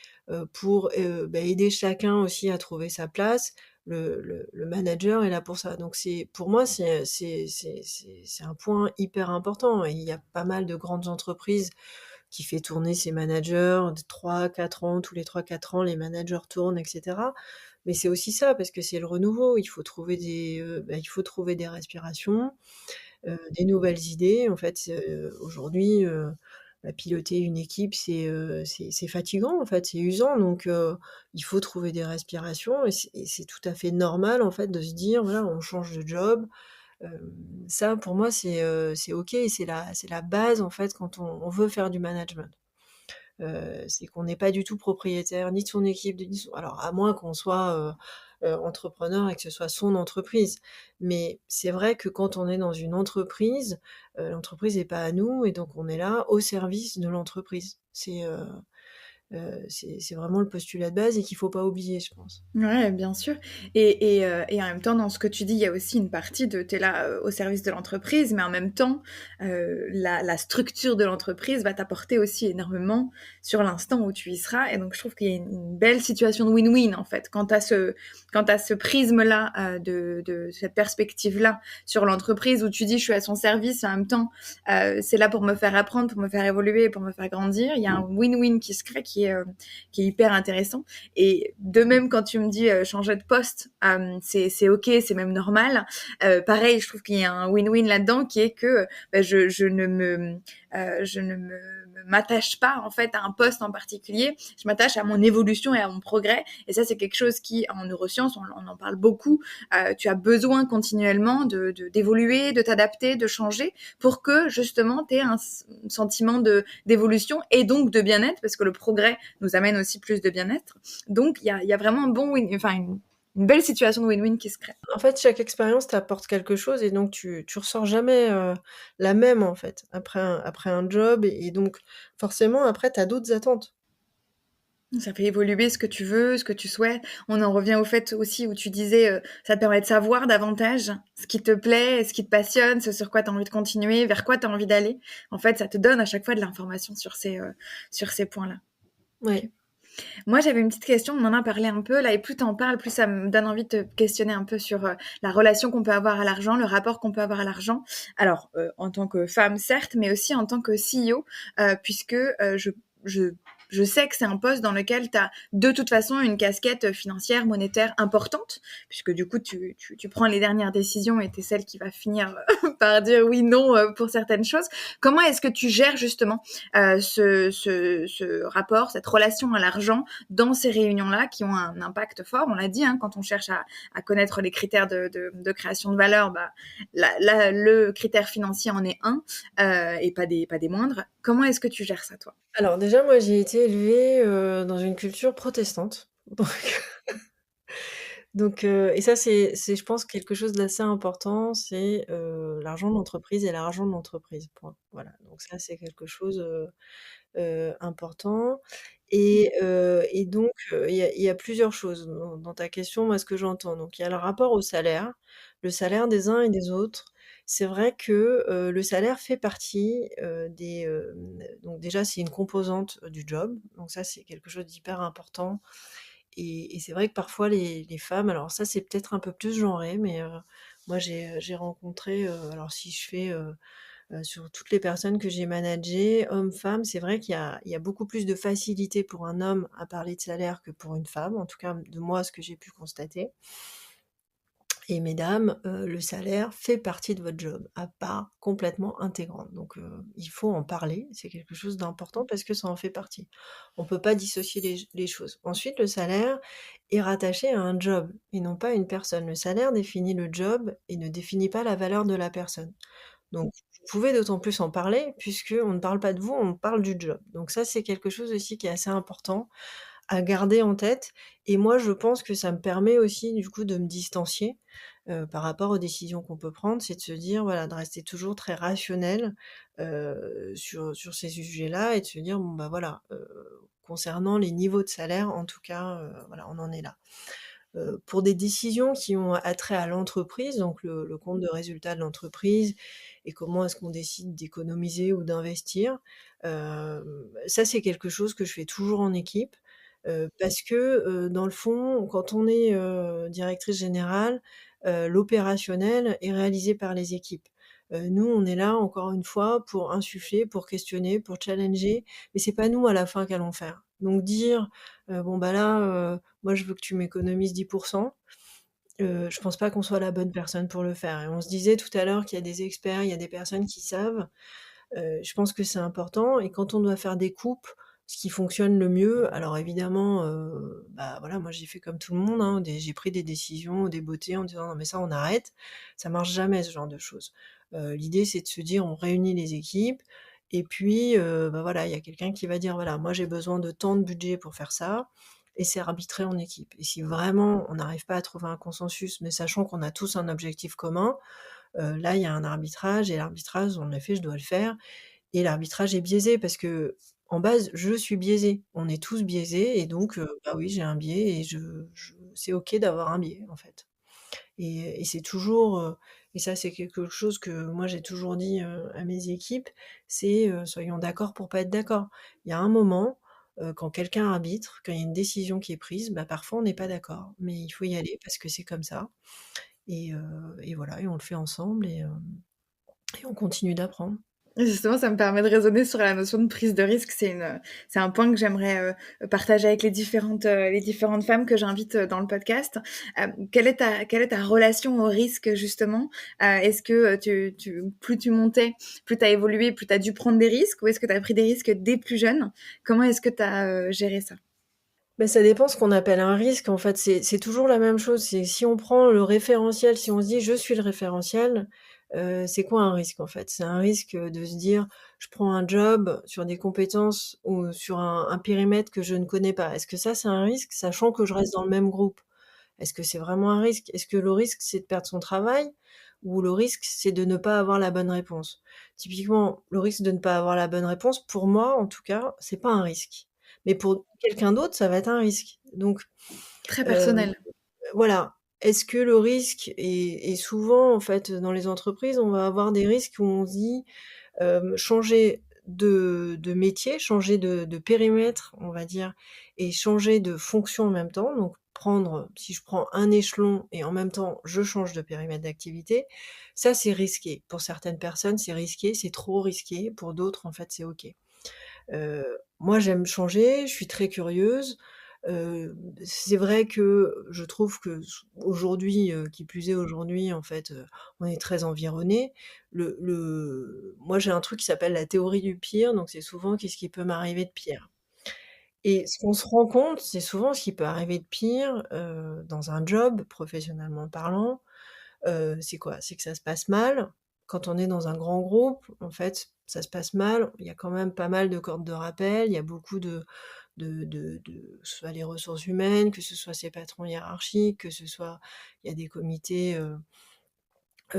pour, aider chacun aussi à trouver sa place. Le manager est là pour ça. Donc c'est pour moi, c'est un point hyper important et il y a pas mal de grandes entreprises qui fait tourner ces managers de 3-4 ans, tous les 3-4 ans, les managers tournent et cetera. Mais c'est aussi ça, parce que c'est le renouveau. Il faut trouver des respirations, des nouvelles idées. En fait, aujourd'hui, piloter une équipe, c'est fatigant, en fait, c'est usant, donc il faut trouver des respirations et c'est tout à fait normal, en fait, de se dire: «Voilà, on change de job». Ça, pour moi, c'est OK et c'est la base, en fait, quand on veut faire du management. C'est qu'on n'est pas du tout propriétaire ni de son équipe, ni de son alors à moins qu'on soit, entrepreneur et que ce soit son entreprise. Mais c'est vrai que quand on est dans une entreprise, l'entreprise n'est pas à nous et donc on est là au service de l'entreprise. C'est vraiment le postulat de base et qu'il faut pas oublier, je pense. Ouais, bien sûr. Et en même temps, dans ce que tu dis, il y a aussi une partie de tu es là, au service de l'entreprise, mais en même temps, la structure de l'entreprise va t'apporter aussi énormément sur l'instant où tu y seras. Et donc je trouve qu'il y a une belle situation de win-win, en fait. Quand tu as ce prisme-là, de cette perspective-là sur l'entreprise où tu dis: «Je suis à son service», et en même temps, c'est là pour me faire apprendre, pour me faire évoluer, pour me faire grandir. Il y a un win-win qui se crée qui est hyper intéressant. Et de même, quand tu me dis changer de poste, c'est ok, c'est même normal. Pareil, je trouve qu'il y a un win-win là-dedans qui est que je ne me m'attache pas en fait à un poste en particulier. Je m'attache à mon évolution et à mon progrès. Et ça, c'est quelque chose qui, en neurosciences, on en parle beaucoup. Tu as besoin continuellement d'évoluer, de t'adapter, de changer pour que justement tu aies un sentiment d'évolution et donc de bien-être, parce que le progrès nous amène aussi plus de bien-être. Donc il y a vraiment un bon win, enfin une belle situation de win-win qui se crée. En fait, chaque expérience t'apporte quelque chose et donc tu ressors jamais, la même, en fait, après un job et donc forcément après tu as d'autres attentes. Ça fait évoluer ce que tu veux, ce que tu souhaites. On en revient au fait aussi où tu disais, ça te permet de savoir davantage ce qui te plaît, ce qui te passionne, ce sur quoi tu as envie de continuer, vers quoi tu as envie d'aller. En fait, ça te donne à chaque fois de l'information sur ces points-là. OK. Ouais. Moi, j'avais une petite question, on en a parlé un peu là, et plus t'en parles, plus ça me donne envie de te questionner un peu sur la relation qu'on peut avoir à l'argent, le rapport qu'on peut avoir à l'argent. Alors, en tant que femme, certes, mais aussi en tant que CEO, puisque je, je sais que c'est un poste dans lequel tu as de toute façon une casquette financière, monétaire importante, puisque du coup, tu prends les dernières décisions et tu es celle qui va finir par dire oui, non pour certaines choses. Comment est-ce que tu gères justement ce rapport, cette relation à l'argent dans ces réunions-là qui ont un impact fort? On l'a dit, hein, quand on cherche à connaître les critères de création de valeur, bah, le critère financier en est un, et pas des moindres. Comment est-ce que tu gères ça, toi? Alors déjà, moi, j'ai été élevée, dans une culture protestante, donc et ça, c'est je pense quelque chose d'assez important, c'est, l'argent de l'entreprise et l'argent de l'entreprise, point. Voilà, donc ça, c'est quelque chose, important et donc il y a plusieurs choses dans ta question, moi, ce que j'entends. Donc il y a le rapport au salaire, le salaire des uns et des autres. C'est vrai que, le salaire fait partie, donc déjà, c'est une composante, du job, donc ça, c'est quelque chose d'hyper important et c'est vrai que parfois les femmes alors ça, c'est peut-être un peu plus genré, mais moi, j'ai rencontré, alors si je fais, sur toutes les personnes que j'ai managées, hommes, femmes, c'est vrai qu'il y a beaucoup plus de facilité pour un homme à parler de salaire que pour une femme, en tout cas de moi, ce que j'ai pu constater et mesdames, le salaire fait partie de votre job, à part complètement intégrante. Donc il faut en parler, c'est quelque chose d'important parce que ça en fait partie. On peut pas dissocier les choses. Ensuite, le salaire est rattaché à un job et non pas à une personne. Le salaire définit le job et ne définit pas la valeur de la personne. Donc vous pouvez d'autant plus en parler puisqu'on ne parle pas de vous, on parle du job. Donc ça, c'est quelque chose aussi qui est assez important à garder en tête et moi, je pense que ça me permet aussi, du coup, de me distancier, par rapport aux décisions qu'on peut prendre. C'est de se dire, voilà, de rester toujours très rationnel, sur ces sujets-là et de se dire: «Bon, bah, voilà, concernant les niveaux de salaire, en tout cas, voilà, on en est là». Pour des décisions qui ont attrait à l'entreprise, donc le compte de résultat de l'entreprise et comment est-ce qu'on décide d'économiser ou d'investir, ça c'est quelque chose que je fais toujours en équipe, parce que, dans le fond, quand on est, directrice générale, l'opérationnel est réalisé par les équipes. Nous, on est là encore une fois pour insuffler, pour questionner, pour challenger, mais c'est pas nous à la fin qu'allons faire. Donc dire, «Bon bah là, moi je veux que tu m'économises 10 je pense pas qu'on soit la bonne personne pour le faire et on se disait tout à l'heure qu'il y a des experts, il y a des personnes qui savent. Je pense que c'est important et quand on doit faire des coupes, ce qui fonctionne le mieux alors évidemment, bah, voilà, moi j'ai fait comme tout le monde, hein, j'ai pris des décisions, des bottées en disant: «Non mais ça on arrête». Ça marche jamais ce genre de choses. L'idée c'est de se dire: «On réunit les équipes et puis, bah, voilà, il y a quelqu'un qui va dire: "Voilà, moi j'ai besoin de tant de budget pour faire ça" et c'est arbitré en équipe et si vraiment on n'arrive pas à trouver un consensus, mais sachant qu'on a tous un objectif commun, là il y a un arbitrage et l'arbitrage en effet je dois le faire et l'arbitrage est biaisé parce qu'en base, je suis biaisée. On est tous biaisés et donc bah, oui, j'ai un biais et je c'est OK d'avoir un biais, en fait et c'est toujours, et ça, c'est quelque chose que moi j'ai toujours dit, à mes équipes, c'est, soyons d'accord pour pas être d'accord. Il y a un moment, quand quelqu'un arbitre, quand il y a une décision qui est prise, bah, parfois on n'est pas d'accord, mais il faut y aller parce que c'est comme ça et voilà et on le fait ensemble et on continue d'apprendre. Justement, ça me permet de raisonner sur la notion de prise de risque. C'est un point que j'aimerais, partager avec les différentes femmes que j'invite, dans le podcast. Quelle est ta relation au risque justement? Est-ce que, plus tu montais, plus tu as évolué, plus tu as dû prendre des risques? Ou est-ce que tu as pris des risques dès plus jeune? Comment est-ce que tu as, géré ça? Bah, ça dépend ce qu'on appelle un risque, en fait, c'est toujours la même chose. C'est si on prend le référentiel, si on se dit: «Je suis le référentiel», c'est quoi un risque, en fait? C'est un risque, de se dire: «Je prends un job sur des compétences ou sur un périmètre que je ne connais pas». Est-ce que ça, c'est un risque, sachant que je reste dans le même groupe? Est-ce que c'est vraiment un risque? Est-ce que le risque, c'est de perdre son travail? Ou le risque, c'est de ne pas avoir la bonne réponse? Typiquement, le risque de ne pas avoir la bonne réponse, pour moi, en tout cas, c'est pas un risque. Mais pour quelqu'un d'autre, ça va être un risque. Donc, Très hem, personnel. voilà. Est-ce que le risque et souvent, en fait, dans les entreprises, on va avoir des risques où on se dit, changer de métier, changer de périmètre, on va dire et changer de fonction en même temps. Donc prendre si je prends un échelon et en même temps je change de périmètre d'activité, ça c'est risqué. Pour certaines personnes, c'est risqué, c'est trop risqué. Pour d'autres, en fait, c'est OK. Moi, j'aime changer, je suis très curieuse. C'est vrai que je trouve que aujourd'hui, qui plus est aujourd'hui, en fait, on est très environné. Moi, j'ai un truc qui s'appelle la théorie du pire, donc c'est souvent qu'est-ce qui peut m'arriver de pire? Et ce qu'on se rend compte, c'est souvent ce qui peut arriver de pire, dans un job, professionnellement parlant, c'est quoi? C'est que ça se passe mal. Quand on est dans un grand groupe, en fait, ça se passe mal. Il y a quand même pas mal de cordes de rappel. Il y a beaucoup que ce soit les ressources humaines, que ce soit ses patrons hiérarchiques, que ce soit il y a des comités,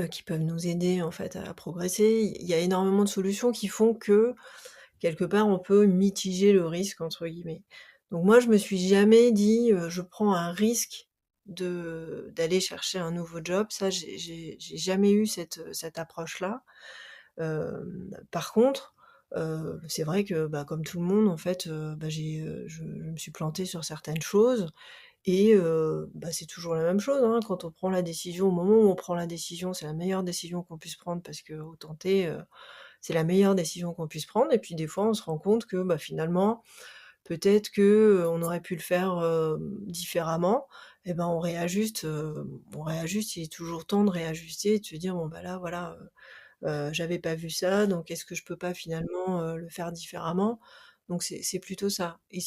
qui peuvent nous aider, en fait, à progresser. Il y a énormément de solutions qui font que, quelque part, on peut «mitiger le risque» entre guillemets. Donc moi, je me suis jamais dit, «Je prends un risque d'aller chercher un nouveau job». Ça, j'ai jamais eu cette approche-là. Par contre, c'est vrai que, bah, comme tout le monde, en fait, bah, je me suis plantée sur certaines choses et bah, c'est toujours la même chose, hein. Quand on prend la décision, au moment où on prend la décision, c'est la meilleure décision qu'on puisse prendre parce qu'au tenter, c'est la meilleure décision qu'on puisse prendre et puis des fois, on se rend compte que, bah, finalement, peut-être que, on aurait pu le faire, différemment et ben, on réajuste. Il est toujours temps de réajuster et de se dire: «Bon, bah, là, voilà, j'avais pas vu ça, donc est-ce que je peux pas finalement, le faire différemment?» Donc c'est plutôt ça et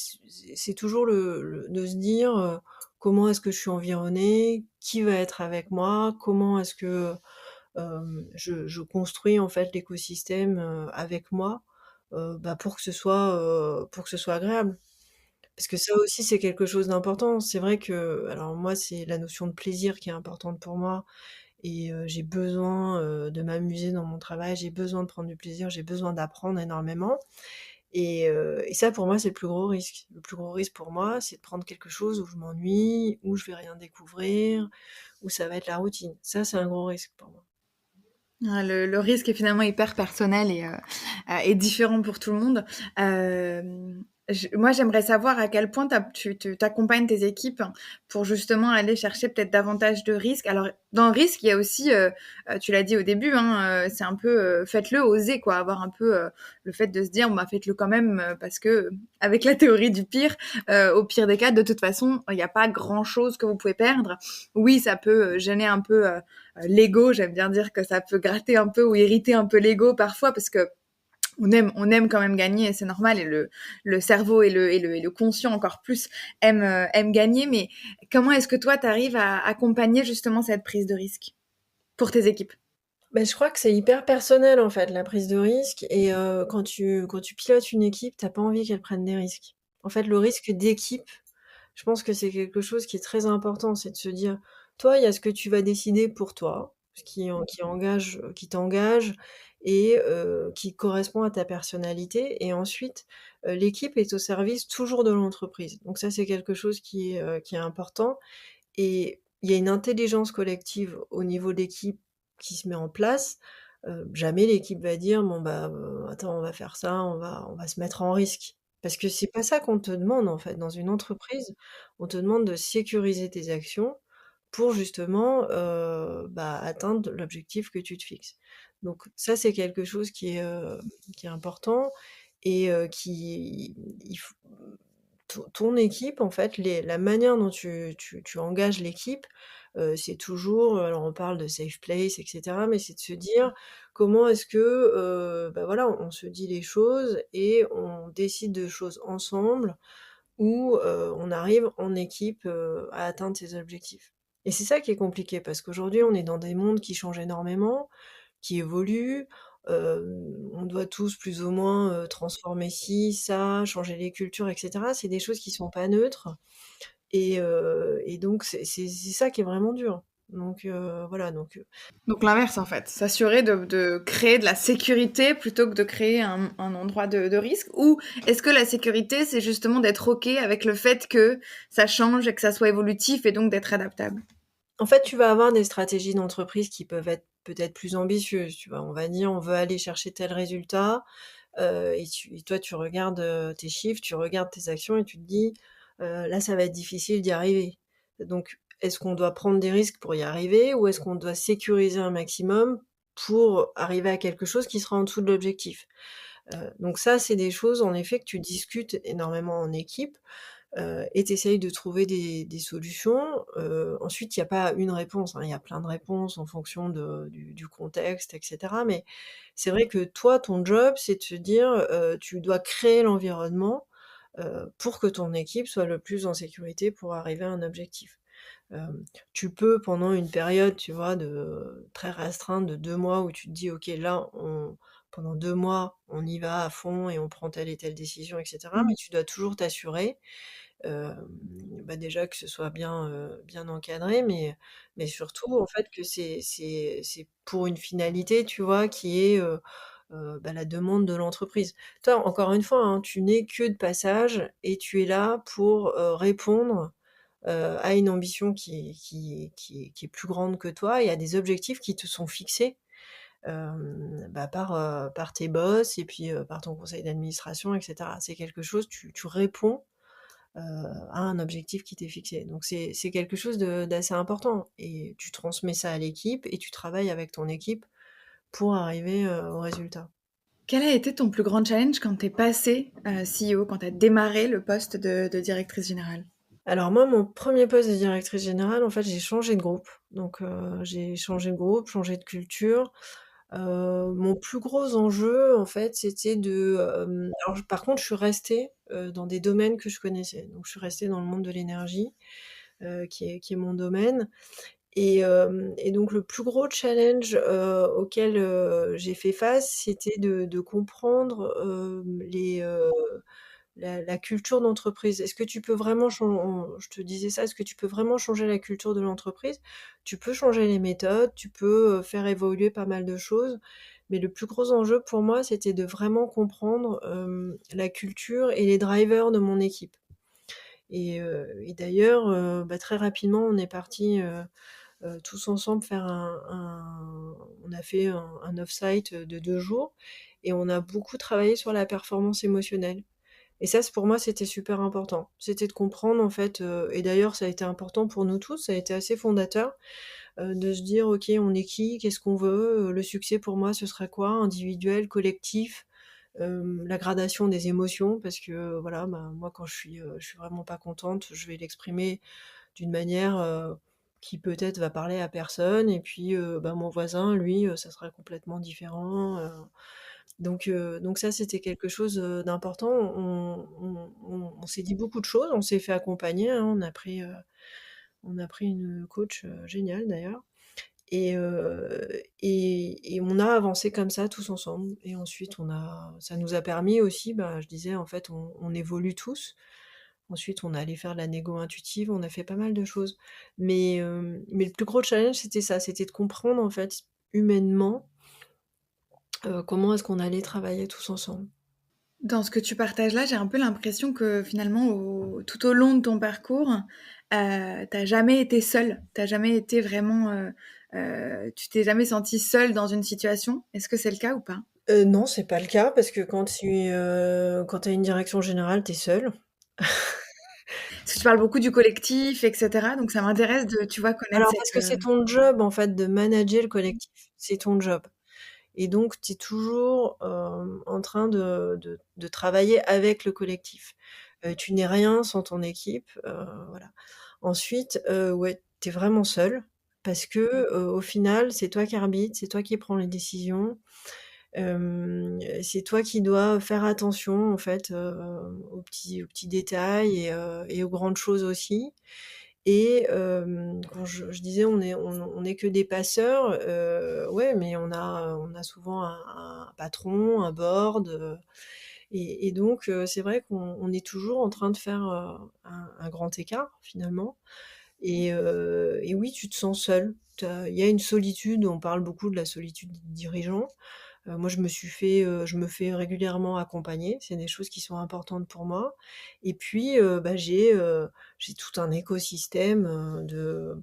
c'est toujours le de se dire, «Comment est-ce que je suis environnée? Qui va être avec moi? Comment est-ce que, je construis en fait l'écosystème, avec moi, pour que ce soit agréable. Parce que ça aussi, c'est quelque chose d'important. C'est vrai que alors moi, c'est la notion de plaisir qui est importante pour moi et j'ai besoin, de m'amuser dans mon travail, j'ai besoin de prendre du plaisir, j'ai besoin d'apprendre énormément et ça, pour moi, c'est le plus gros risque. Le plus gros risque pour moi, c'est de prendre quelque chose où je m'ennuie, où je vais rien découvrir, où ça va être la routine. Ça, c'est un gros risque pour moi. Ah, le risque est finalement hyper personnel et différent pour tout le monde. Moi, j'aimerais savoir à quel point tu t'accompagnes tes équipes pour justement aller chercher peut-être davantage de risques. Alors, dans le risque, il y a aussi, tu l'as dit au début, hein, c'est un peu faites-le, osez, quoi, avoir un peu le fait de se dire, bah, faites-le quand même, parce que avec la théorie du pire, au pire des cas, de toute façon, il n'y a pas grand-chose que vous pouvez perdre. Oui, ça peut gêner un peu l'ego, j'aime bien dire que ça peut gratter un peu ou irriter un peu l'ego parfois parce que on aime quand même gagner et c'est normal et le cerveau et le conscient encore plus aime gagner. Mais comment est-ce que toi, tu arrives à accompagner justement cette prise de risque pour tes équipes? Je crois que c'est hyper personnel, en fait, la prise de risque et quand tu pilotes une équipe, tu pas envie qu'elle prenne des risques. En fait, le risque d'équipe, je pense que c'est quelque chose qui est très important, c'est de se dire: «Toi, il y a ce que tu vas décider pour toi, ce qui t'engage et qui correspond à ta personnalité et ensuite, l'équipe est au service toujours de l'entreprise». Donc ça, c'est quelque chose qui est important et il y a une intelligence collective au niveau de l'équipe qui se met en place. Jamais l'équipe va dire: «Bon attends, on va faire ça, on va se mettre en risque». Parce que c'est pas ça qu'on te demande en fait. Dans une entreprise, on te demande de sécuriser tes actions pour justement, atteindre l'objectif que tu te fixes. Donc ça, c'est quelque chose qui est important et qui il faut ton équipe, en fait, la manière dont tu engages l'équipe, c'est toujours, alors on parle de safe place et cetera, mais c'est de se dire: «Comment est-ce que, voilà, on se dit les choses et on décide de choses ensemble où, on arrive en équipe, à atteindre ses objectifs?» Et c'est ça qui est compliqué parce qu'aujourd'hui, on est dans des mondes qui changent énormément, qui évoluent. On doit tous plus ou moins, transformer ci, ça, changer les cultures et cetera. C'est des choses qui sont pas neutres et donc c'est ça qui est vraiment dur. Donc voilà, Donc l'inverse en fait, s'assurer de créer de la sécurité plutôt que de créer un endroit de risque. Ou est-ce que la sécurité, c'est justement d'être OK avec le fait que ça change et que ça soit évolutif et donc d'être adaptable? en fait, tu vas avoir des stratégies d'entreprise qui peuvent être peut-être plus ambitieuses, tu vois? On va dire: «On veut aller chercher tel résultat», et toi, tu regardes, tes chiffres, tu regardes tes actions et tu te dis: Là, ça va être difficile d'y arriver». Donc, est-ce qu'on doit prendre des risques pour y arriver ou est-ce qu'on doit sécuriser un maximum pour arriver à quelque chose qui sera en dessous de l'objectif? Donc ça, c'est des choses, en effet, que tu discutes énormément en équipe, et tu essayes de trouver des solutions. Ensuite, il y a pas une réponse, hein, il y a plein de réponses en fonction du contexte et cetera. Mais c'est vrai que toi, ton job, c'est de se dire, tu dois créer l'environnement, pour que ton équipe soit le plus en sécurité pour arriver à un objectif. Tu peux pendant une période, tu vois, de très restreinte de 2 mois où tu te dis: «OK, là, on pendant 2 mois, on y va à fond et on prend telle et telle décision et cetera». Mais tu dois toujours t'assurer, hem, déjà que ce soit bien encadré, mais surtout, en fait, que c'est pour une finalité, tu vois, qui est, la demande de l'entreprise. Toi, encore une fois, hein, tu n'es que de passage et tu es là pour, répondre, à une ambition qui est plus grande que toi et à des objectifs qui te sont fixés, par tes boss et puis, par ton conseil d'administration et cetera. C'est quelque chose tu réponds, à un objectif qui t'est fixé. Donc c'est quelque chose d'assez important et tu transmets ça à l'équipe et tu travailles avec ton équipe pour arriver, au résultat. Quel a été ton plus grand challenge quand tu es passée, CEO, quand tu as démarré le poste de directrice générale? Alors moi, mon premier poste de directrice générale, en fait, j'ai changé de groupe. Donc j'ai changé de groupe, changé de culture. Mon plus gros enjeu, en fait, c'était par contre, je suis restée, dans des domaines que je connaissais. Donc je suis restée dans le monde de l'énergie, qui est mon domaine Et donc le plus gros challenge, auquel, j'ai fait face, c'était de comprendre, la culture d'entreprise. Est-ce que tu peux vraiment je te disais ça, est-ce que tu peux vraiment changer la culture de l'entreprise? Tu peux changer les méthodes, tu peux, faire évoluer pas mal de choses, mais le plus gros enjeu pour moi, c'était de vraiment comprendre, la culture et les drivers de mon équipe. Et d'ailleurs, très rapidement, on est partis, tous ensemble faire on a fait un off-site, de 2 jours et on a beaucoup travaillé sur la performance émotionnelle. Et ça, c'est pour moi, c'était super important. C'était de comprendre en fait, et d'ailleurs ça a été important pour nous tous, ça a été assez fondateur, de se dire: «OK, on est qui? Qu'est-ce qu'on veut? Le succès pour moi, ce serait quoi? Individuel, collectif?» La gradation des émotions parce que, voilà, moi quand je suis vraiment pas contente, je vais l'exprimer d'une manière, qui peut-être va parler à personne et puis, mon voisin lui, ça sera complètement différent, donc ça c'était quelque chose, d'important. On s'est dit beaucoup de choses, on s'est fait accompagner, hein, on a pris une coach, géniale d'ailleurs et on a avancé comme ça tous ensemble et ensuite ça nous a permis aussi, je disais en fait on évolue tous. Ensuite, on est allé faire de la négo intuitive, on a fait pas mal de choses. Mais le plus gros challenge, c'était ça, c'était de comprendre en fait humainement, comment est-ce qu'on allait travailler tous ensemble. Dans ce que tu partages là, j'ai un peu l'impression que finalement, tout au long de ton parcours, tu jamais été seule. T'as jamais été vraiment, tu t'es jamais sentie seule dans une situation. Est-ce que c'est le cas ou pas? Non, c'est pas le cas parce que quand tu as une direction générale, tu es seul. Parce que tu parles beaucoup du collectif et cetera, donc ça m'intéresse de, tu vois, connaître Alors cette, parce que c'est ton job en fait de manager le collectif, c'est ton job. Et donc tu es toujours, en train de travailler avec le collectif. Tu n'es rien sans ton équipe, voilà. Ensuite, ouais, tu es vraiment seul parce que, au final, c'est toi qui arbitres, c'est toi qui prends les décisions. C'est toi qui dois faire attention en fait, aux petits détails et aux grandes choses aussi. Et quand je disais on est que des passeurs, ouais, mais on a souvent un patron, un board, et donc c'est vrai qu'on est toujours en train de faire, un grand écart finalement et oui, tu te sens seul. Il y a une solitude, on parle beaucoup de la solitude des dirigeants. Moi, je me fais régulièrement accompagner, c'est des choses qui sont importantes pour moi et puis, j'ai tout un écosystème, de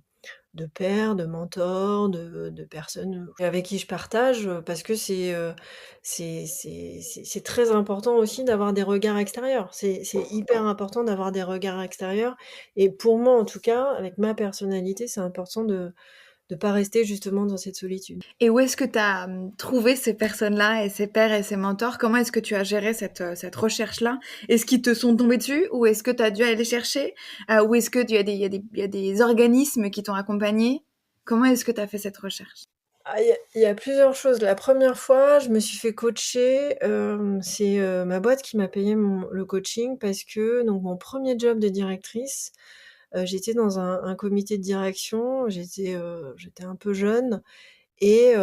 pairs, de mentors, de personnes, avec qui je partage, parce que c'est très important aussi d'avoir des regards extérieurs. C'est hyper important d'avoir des regards extérieurs et pour moi, en tout cas, avec ma personnalité, c'est important de pas rester justement dans cette solitude. Et où est-ce que tu as trouvé ces personnes-là et ces pairs et ces mentors? Comment est-ce que tu as géré cette recherche-là? Est-ce qu'ils te sont tombés dessus ou est-ce que tu as dû aller les chercher? Ou est-ce qu'il y a il y a des organismes qui t'ont accompagné? Comment est-ce que tu as fait cette recherche? Ah, il y a plusieurs choses. La première fois, je me suis fait coacher, c'est, ma boîte qui m'a payé le coaching parce que donc mon premier job de directrice, j'étais dans un comité de direction, j'étais un peu jeune et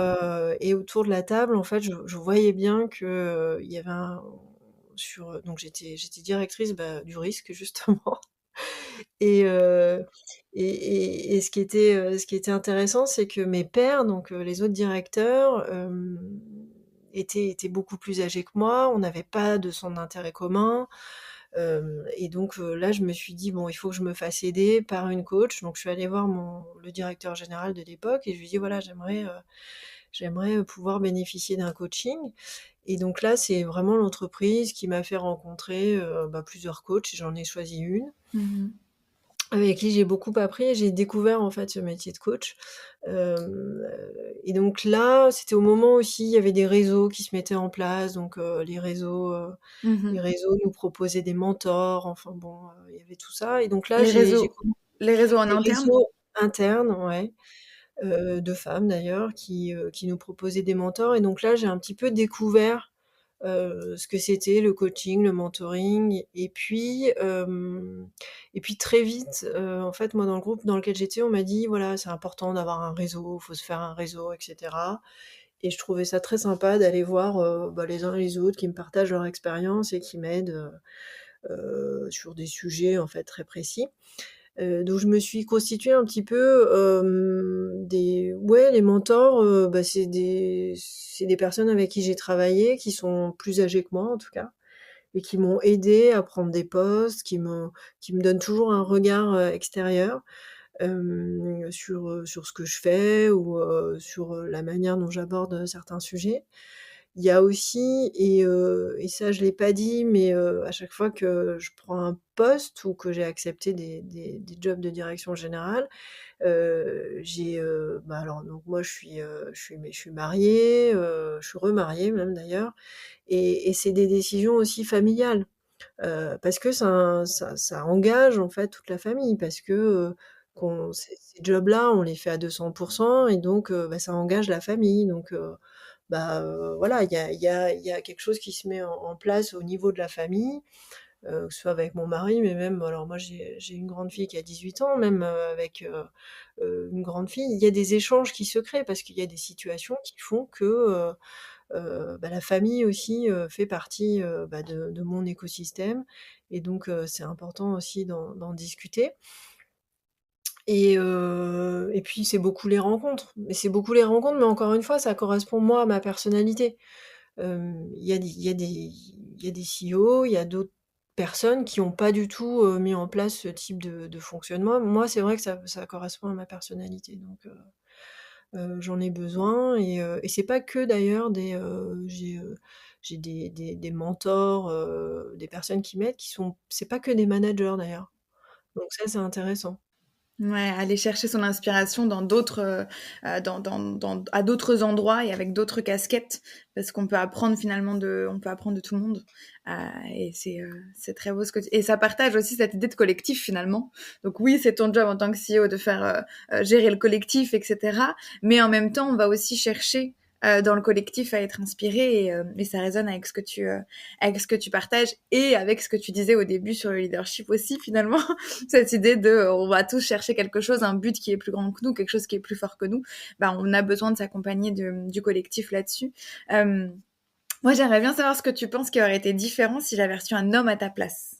autour de la table, en fait, je voyais bien que, il y avait donc j'étais directrice, du risque justement et heu et ce qui était intéressant, c'est que mes pairs, donc les autres directeurs, étaient beaucoup plus âgés que moi. On n'avait pas de centre d'intérêt commun, et donc là, je me suis dit: «Bon, il faut que je me fasse aider par une coach». Donc je suis allée voir le directeur général de l'époque et je lui ai dit: «Voilà, j'aimerais pouvoir bénéficier d'un coaching». Et donc là, c'est vraiment l'entreprise qui m'a fait rencontrer, plusieurs coachs et j'en ai choisi une. Mmh. Avec qui j'ai beaucoup appris et j'ai découvert en fait ce métier de coach. Et donc là, c'était au moment aussi, il y avait des réseaux qui se mettaient en place, donc les Mmh. réseaux nous proposaient des mentors, enfin bon, il y avait tout ça et donc là, Les j'ai réseaux, commen les réseaux en les interne? réseaux internes, ouais, de femmes d'ailleurs qui nous proposaient des mentors et donc là, j'ai un petit peu découvert, ce que c'était le coaching, le mentoring et puis très vite, en fait, moi, dans le groupe dans lequel j'étais, on m'a dit: «Voilà, c'est important d'avoir un réseau, faut se faire un réseau et cetera» et je trouvais ça très sympa d'aller voir, les uns les autres qui me partagent leur expérience et qui m'aident, sur des sujets, en fait, très précis. Donc je me suis constituée un petit peu, les mentors, c'est des personnes avec qui j'ai travaillé, qui sont plus âgées que moi, en tout cas et qui m'ont aidée à prendre des postes, qui me donnent toujours un regard, extérieur, sur ce que je fais ou, sur, la manière dont j'aborde, certains sujets. Il y a aussi et ça je l'ai pas dit, mais, à chaque fois que je prends un poste ou que j'ai accepté des jobs de direction générale, alors donc moi je suis mariée, je suis remariée même d'ailleurs et c'est des décisions aussi familiales. Parce que ça engage en fait toute la famille parce que, qu'on ces jobs-là, on les fait à 200 et donc ça engage la famille donc voilà, il y a quelque chose qui se met en place au niveau de la famille, que ce soit avec mon mari, mais même alors moi j'ai une grande fille qui a 18 ans, même, avec, une grande fille, il y a des échanges qui se créent parce qu'il y a des situations qui font que, la famille aussi, fait partie, de mon écosystème et donc c'est important aussi d'en discuter et puis c'est beaucoup les rencontres. Mais c'est beaucoup les rencontres, mais encore une fois, ça correspond moi à ma personnalité. Il y a des CEO, il y a d'autres personnes qui ont pas du tout, mis en place ce type de fonctionnement. Moi, c'est vrai que ça correspond à ma personnalité donc j'en ai besoin et c'est pas que d'ailleurs j'ai des mentors, des personnes qui m'aident qui sont c'est pas que des managers d'ailleurs. Donc ça, c'est intéressant. Ouais, aller chercher son inspiration dans d'autres, à d'autres endroits et avec d'autres casquettes, parce qu'on peut apprendre finalement on peut apprendre de tout le monde. Et c'est très beau ce que et ça partage aussi cette idée de collectif finalement. Donc oui, c'est ton job en tant que CEO de faire gérer le collectif, etc. Mais en même temps, on va aussi chercher dans le collectif à être inspiré et ça résonne avec ce que tu partages et avec ce que tu disais au début sur le leadership aussi finalement. Cette idée de on va tous chercher quelque chose, un but qui est plus grand que nous, quelque chose qui est plus fort que nous, on a besoin de s'accompagner du collectif là-dessus. Moi, j'aimerais bien savoir ce que tu penses qui aurait été différent si j'avais reçu un homme à ta place.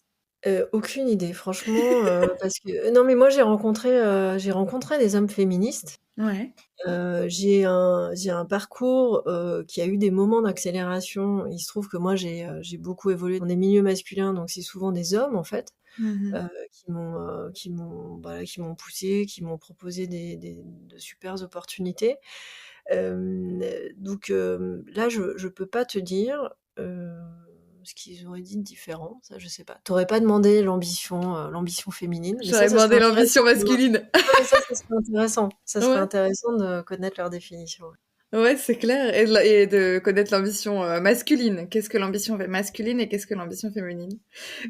Aucune idée franchement, parce que non mais moi j'ai rencontré des hommes féministes. Ouais. J'ai un parcours, qui a eu des moments d'accélération. Il se trouve que moi j'ai beaucoup évolué dans des milieux masculins, donc c'est souvent des hommes en fait, Mmh. qui m'ont poussée, qui m'ont proposé des de supers opportunités. Donc là je peux pas te dire, ce qu'ils auraient dit de différent, ça je sais pas. Tu aurais pas demandé l'ambition féminine, mais J'aurais ça serait demandé intéressant l'ambition de voir. masculine. Non mais ça serait intéressant. Ça serait Ouais. intéressant de connaître leur définition, ouais. Ouais, c'est clair. Et de connaître l'ambition masculine. Qu'est-ce que l'ambition masculine et qu'est-ce que l'ambition féminine?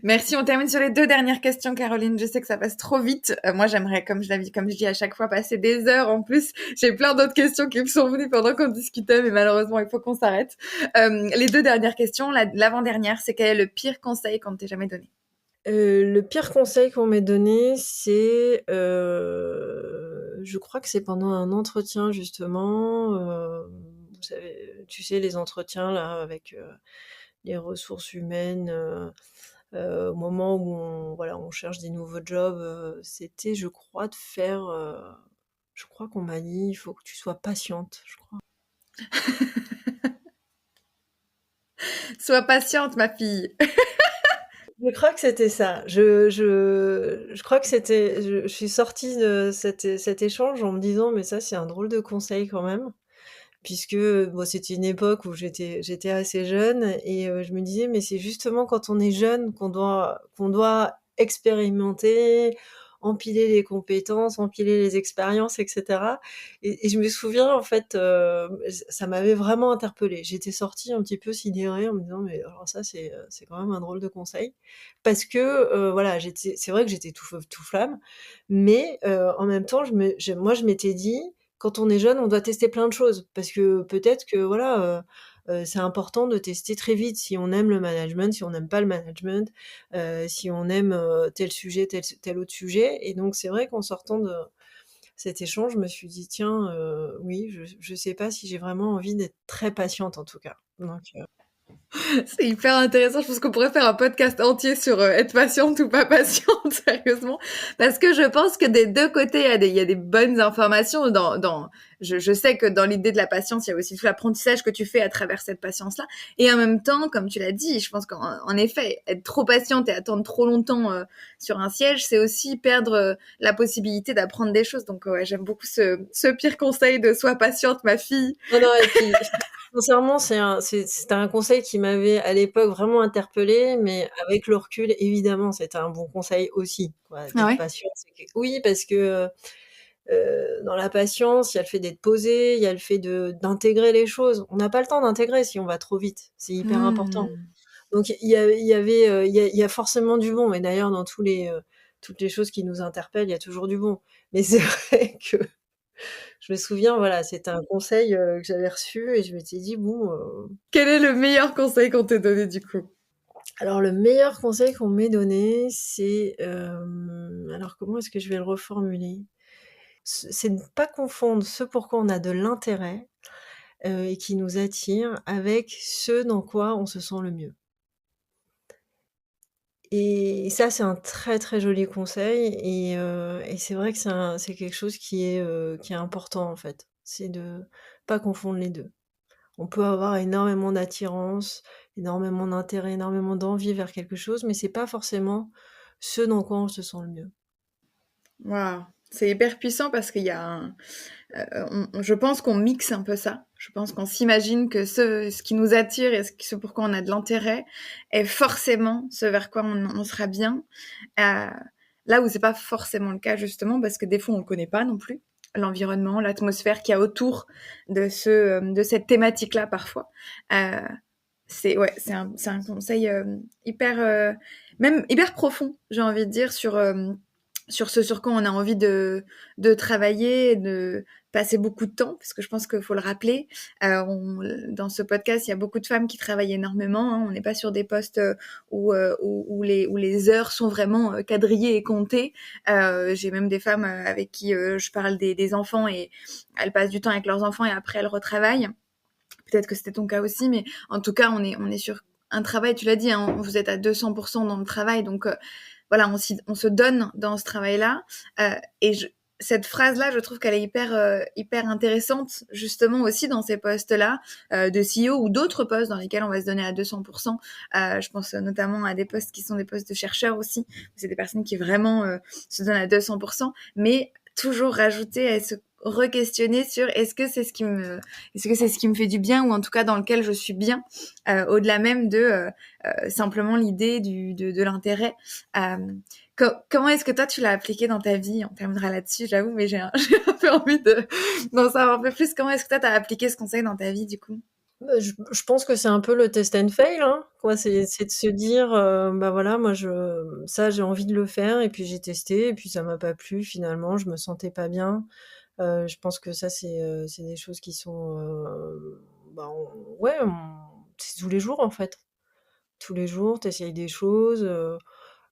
Merci. On termine sur les deux dernières questions, Caroline. Je sais que ça passe trop vite. Moi, j'aimerais, comme je dis à chaque fois, passer des heures. En plus, j'ai plein d'autres questions qui me sont venues pendant qu'on discutait, mais malheureusement, il faut qu'on s'arrête. Les deux dernières questions. L'avant-dernière, c'est quel est le pire conseil qu'on ne t'ait jamais donné? Le pire conseil qu'on m'ait donné, c'est, je crois que c'est pendant un entretien justement, vous savez, tu sais les entretiens là avec, les ressources humaines, au moment où on cherche des nouveaux jobs, c'était je crois de faire, je crois qu'on m'a dit: «Il faut que tu sois patiente», je crois. Sois patiente, ma fille. Je crois que c'était ça. Je crois que je suis sortie de cet échange en me disant: «Mais ça, c'est un drôle de conseil quand même». Puisque, bon, c'était une époque où j'étais assez jeune et je me disais: «Mais c'est justement quand on est jeune qu'on doit expérimenter, empiler les compétences, empiler les expériences et cetera» et je me souviens en fait, ça m'avait vraiment interpellée. J'étais sortie un petit peu sidérée en me disant: «Mais alors ça, c'est quand même un drôle de conseil». Parce que, voilà, c'est vrai que j'étais tout feu tout flamme, mais en même temps, moi je m'étais dit: quand on est jeune, on doit tester plein de choses parce que peut-être que voilà, c'est important de tester très vite si on aime le management, si on n'aime pas le management, si on aime, tel sujet, tel autre sujet et donc c'est vrai qu'en sortant de cet échange, je me suis dit: «Tiens, oui, je sais pas si j'ai vraiment envie d'être très patiente en tout cas». Donc C'est hyper intéressant. Je pense qu'on pourrait faire un podcast entier sur être patiente ou pas patiente, sérieusement. Parce que je pense que des deux côtés, il y a des bonnes informations. Je sais que dans l'idée de la patience, il y a aussi tout l'apprentissage que tu fais à travers cette patience-là. Et en même temps, comme tu l'as dit, je pense qu'en effet, être trop patiente et attendre trop longtemps sur un siège, c'est aussi perdre la possibilité d'apprendre des choses. Donc ouais, j'aime beaucoup ce pire conseil de sois patiente, ma fille. non, non et puis sincèrement, c'était un conseil qui m'avait à l'époque vraiment interpellée, mais avec le recul, évidemment, c'était un bon conseil aussi, quoi, Ah d'être ouais. patient. Oui, parce que, dans la patience, il y a le fait d'être posé, il y a le fait d'intégrer les choses. On n'a pas le temps d'intégrer si on va trop vite, c'est hyper important. Hmm. Donc il y a forcément du bon et d'ailleurs dans toutes les choses qui nous interpellent, il y a toujours du bon. Mais c'est vrai que je me souviens, voilà, c'était un conseil, que j'avais reçu et je m'étais dit: «Bon, Quel est le meilleur conseil qu'on t'ait donné du coup? alors le meilleur conseil qu'on m'ait donné, c'est, alors comment est-ce que je vais le reformuler? C'est de ne pas confondre ce pourquoi on a de l'intérêt, et qui nous attire avec ce dans quoi on se sent le mieux. Et ça, c'est un très, très joli conseil et c'est vrai que c'est quelque chose qui est important, en fait. C'est de pas confondre les 2. On peut avoir énormément d'attirance, énormément d'intérêt, énormément d'envie vers quelque chose, mais c'est pas forcément ce dans quoi on se sent le mieux. Waouh, c'est hyper puissant parce qu'il y a je pense qu'on mixe un peu ça. Je pense qu'on s'imagine que ce qui nous attire et ce pourquoi on a de l'intérêt est forcément ce vers quoi on sera bien. Euh, Là où c'est pas forcément le cas justement parce que des fois on le connaît pas non plus l'environnement, l'atmosphère qu'il y a autour de cette thématique-là parfois. Euh, c'est un conseil hyper même hyper profond, j'ai envie de dire sur ce sur quoi on a envie de travailler, de passer beaucoup de temps, parce que je pense qu'il faut le rappeler. Dans ce podcast, il y a beaucoup de femmes qui travaillent énormément. Hein. On n'est pas sur des postes où les heures sont vraiment quadrillées et comptées. J'ai même des femmes avec qui je parle des enfants et elles passent du temps avec leurs enfants et après elles retravaillent. Peut-être que c'était ton cas aussi, mais en tout cas, on est sur un travail, tu l'as dit, hein, vous êtes à 200% dans le travail, donc voilà, on se donne dans ce travail-là. Et cette phrase-là, je trouve qu'elle est hyper intéressante, justement aussi dans ces postes-là, de CEO ou d'autres postes dans lesquels on va se donner à 200%. Je pense notamment à des postes qui sont des postes de chercheurs aussi. C'est des personnes qui vraiment se donnent à 200%, mais toujours rajouter à se re-questionner sur est-ce que c'est ce qui me fait du bien ou en tout cas dans lequel je suis bien, au-delà même de simplement l'idée de l'intérêt. Euh, Comment est-ce que toi tu l'as appliqué dans ta vie? On terminera là-dessus, j'avoue, mais j'ai un peu envie d'en savoir un peu plus. Comment est-ce que toi t'as appliqué ce conseil dans ta vie du coup? Bah, je pense que c'est un peu le test and fail, hein, quoi. C'est de se dire, bah, voilà, moi ça j'ai envie de le faire et puis j'ai testé et puis ça m'a pas plu finalement, je me sentais pas bien. Je pense que ça c'est des choses qui sont, bah, c'est tous les jours en fait. Tous les jours, tu essayes des choses,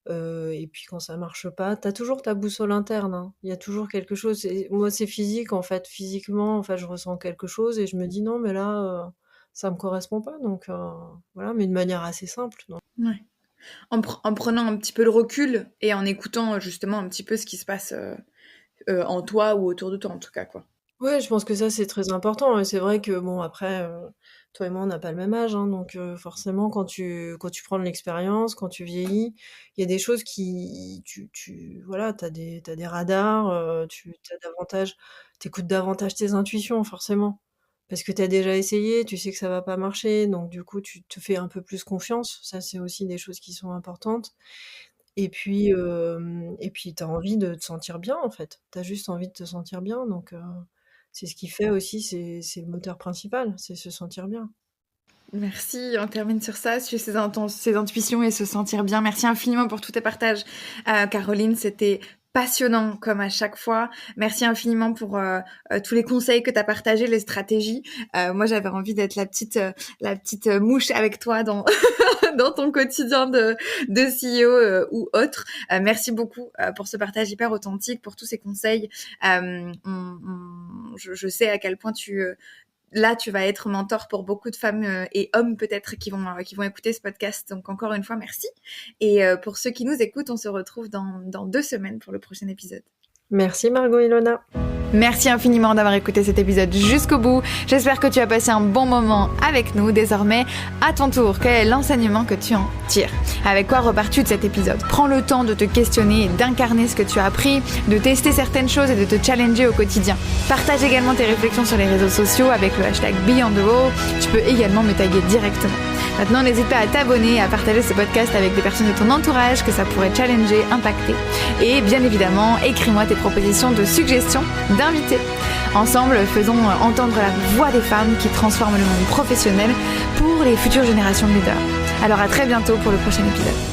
et puis quand ça marche pas, tu as toujours ta boussole interne, hein. Il y a toujours quelque chose et moi c'est physique en fait. Physiquement, en fait, je ressens quelque chose et je me dis: «Non mais là, ça me correspond pas» donc voilà, mais de manière assez simple, non. Ouais. En prenant un petit peu le recul et en écoutant justement un petit peu ce qui se passe en toi ou autour de toi en tout cas quoi. Ouais, je pense que ça, c'est très important et c'est vrai que bon après, toi et moi, on n'a pas le même âge, hein, donc forcément quand tu prends de l'expérience, quand tu vieillis, il y a des choses qui tu voilà, t'as des radars, tu écoutes davantage tes intuitions forcément. Parce que tu as déjà essayé, tu sais que ça va pas marcher, donc du coup, tu te fais un peu plus confiance. Ça, c'est aussi des choses qui sont importantes et puis tu as envie de te sentir bien, en fait. Tu as juste envie de te sentir bien, donc c'est ce qui fait aussi, c'est le moteur principal, c'est se sentir bien. Merci, on termine sur ça, sur ses intuitions et se sentir bien. Merci infiniment pour tous tes partages. Caroline, c'était passionnant comme à chaque fois. Merci infiniment pour tous les conseils que tu as partagés, les stratégies. Moi, j'avais envie d'être la petite mouche avec toi dans dans ton quotidien de CEO ou autre. Merci beaucoup pour ce partage hyper authentique, pour tous ces conseils. Je sais à quel point là, tu vas être mentor pour beaucoup de femmes et hommes peut-être qui vont écouter ce podcast. Donc encore une fois, merci. Et pour ceux qui nous écoutent, on se retrouve dans 2 semaines pour le prochain épisode. Merci Margot Ilona. Merci infiniment d'avoir écouté cet épisode jusqu'au bout. J'espère que tu as passé un bon moment avec nous. Désormais, à ton tour, quel est l'enseignement que tu en tires? Avec quoi repars-tu de cet épisode? Prends le temps de te questionner et d'incarner ce que tu as appris, de tester certaines choses et de te challenger au quotidien. Partage également tes réflexions sur les réseaux sociaux avec le hashtag #BeyondTheWall. Tu peux également me taguer directement. Maintenant, n'hésite pas à t'abonner et à partager ce podcast avec des personnes de ton entourage que ça pourrait challenger, impacter. Et bien évidemment, écris-moi tes propositions de suggestions d'invités. Ensemble, faisons entendre la voix des femmes qui transforment le monde professionnel pour les futures générations de leaders. Alors à très bientôt pour le prochain épisode.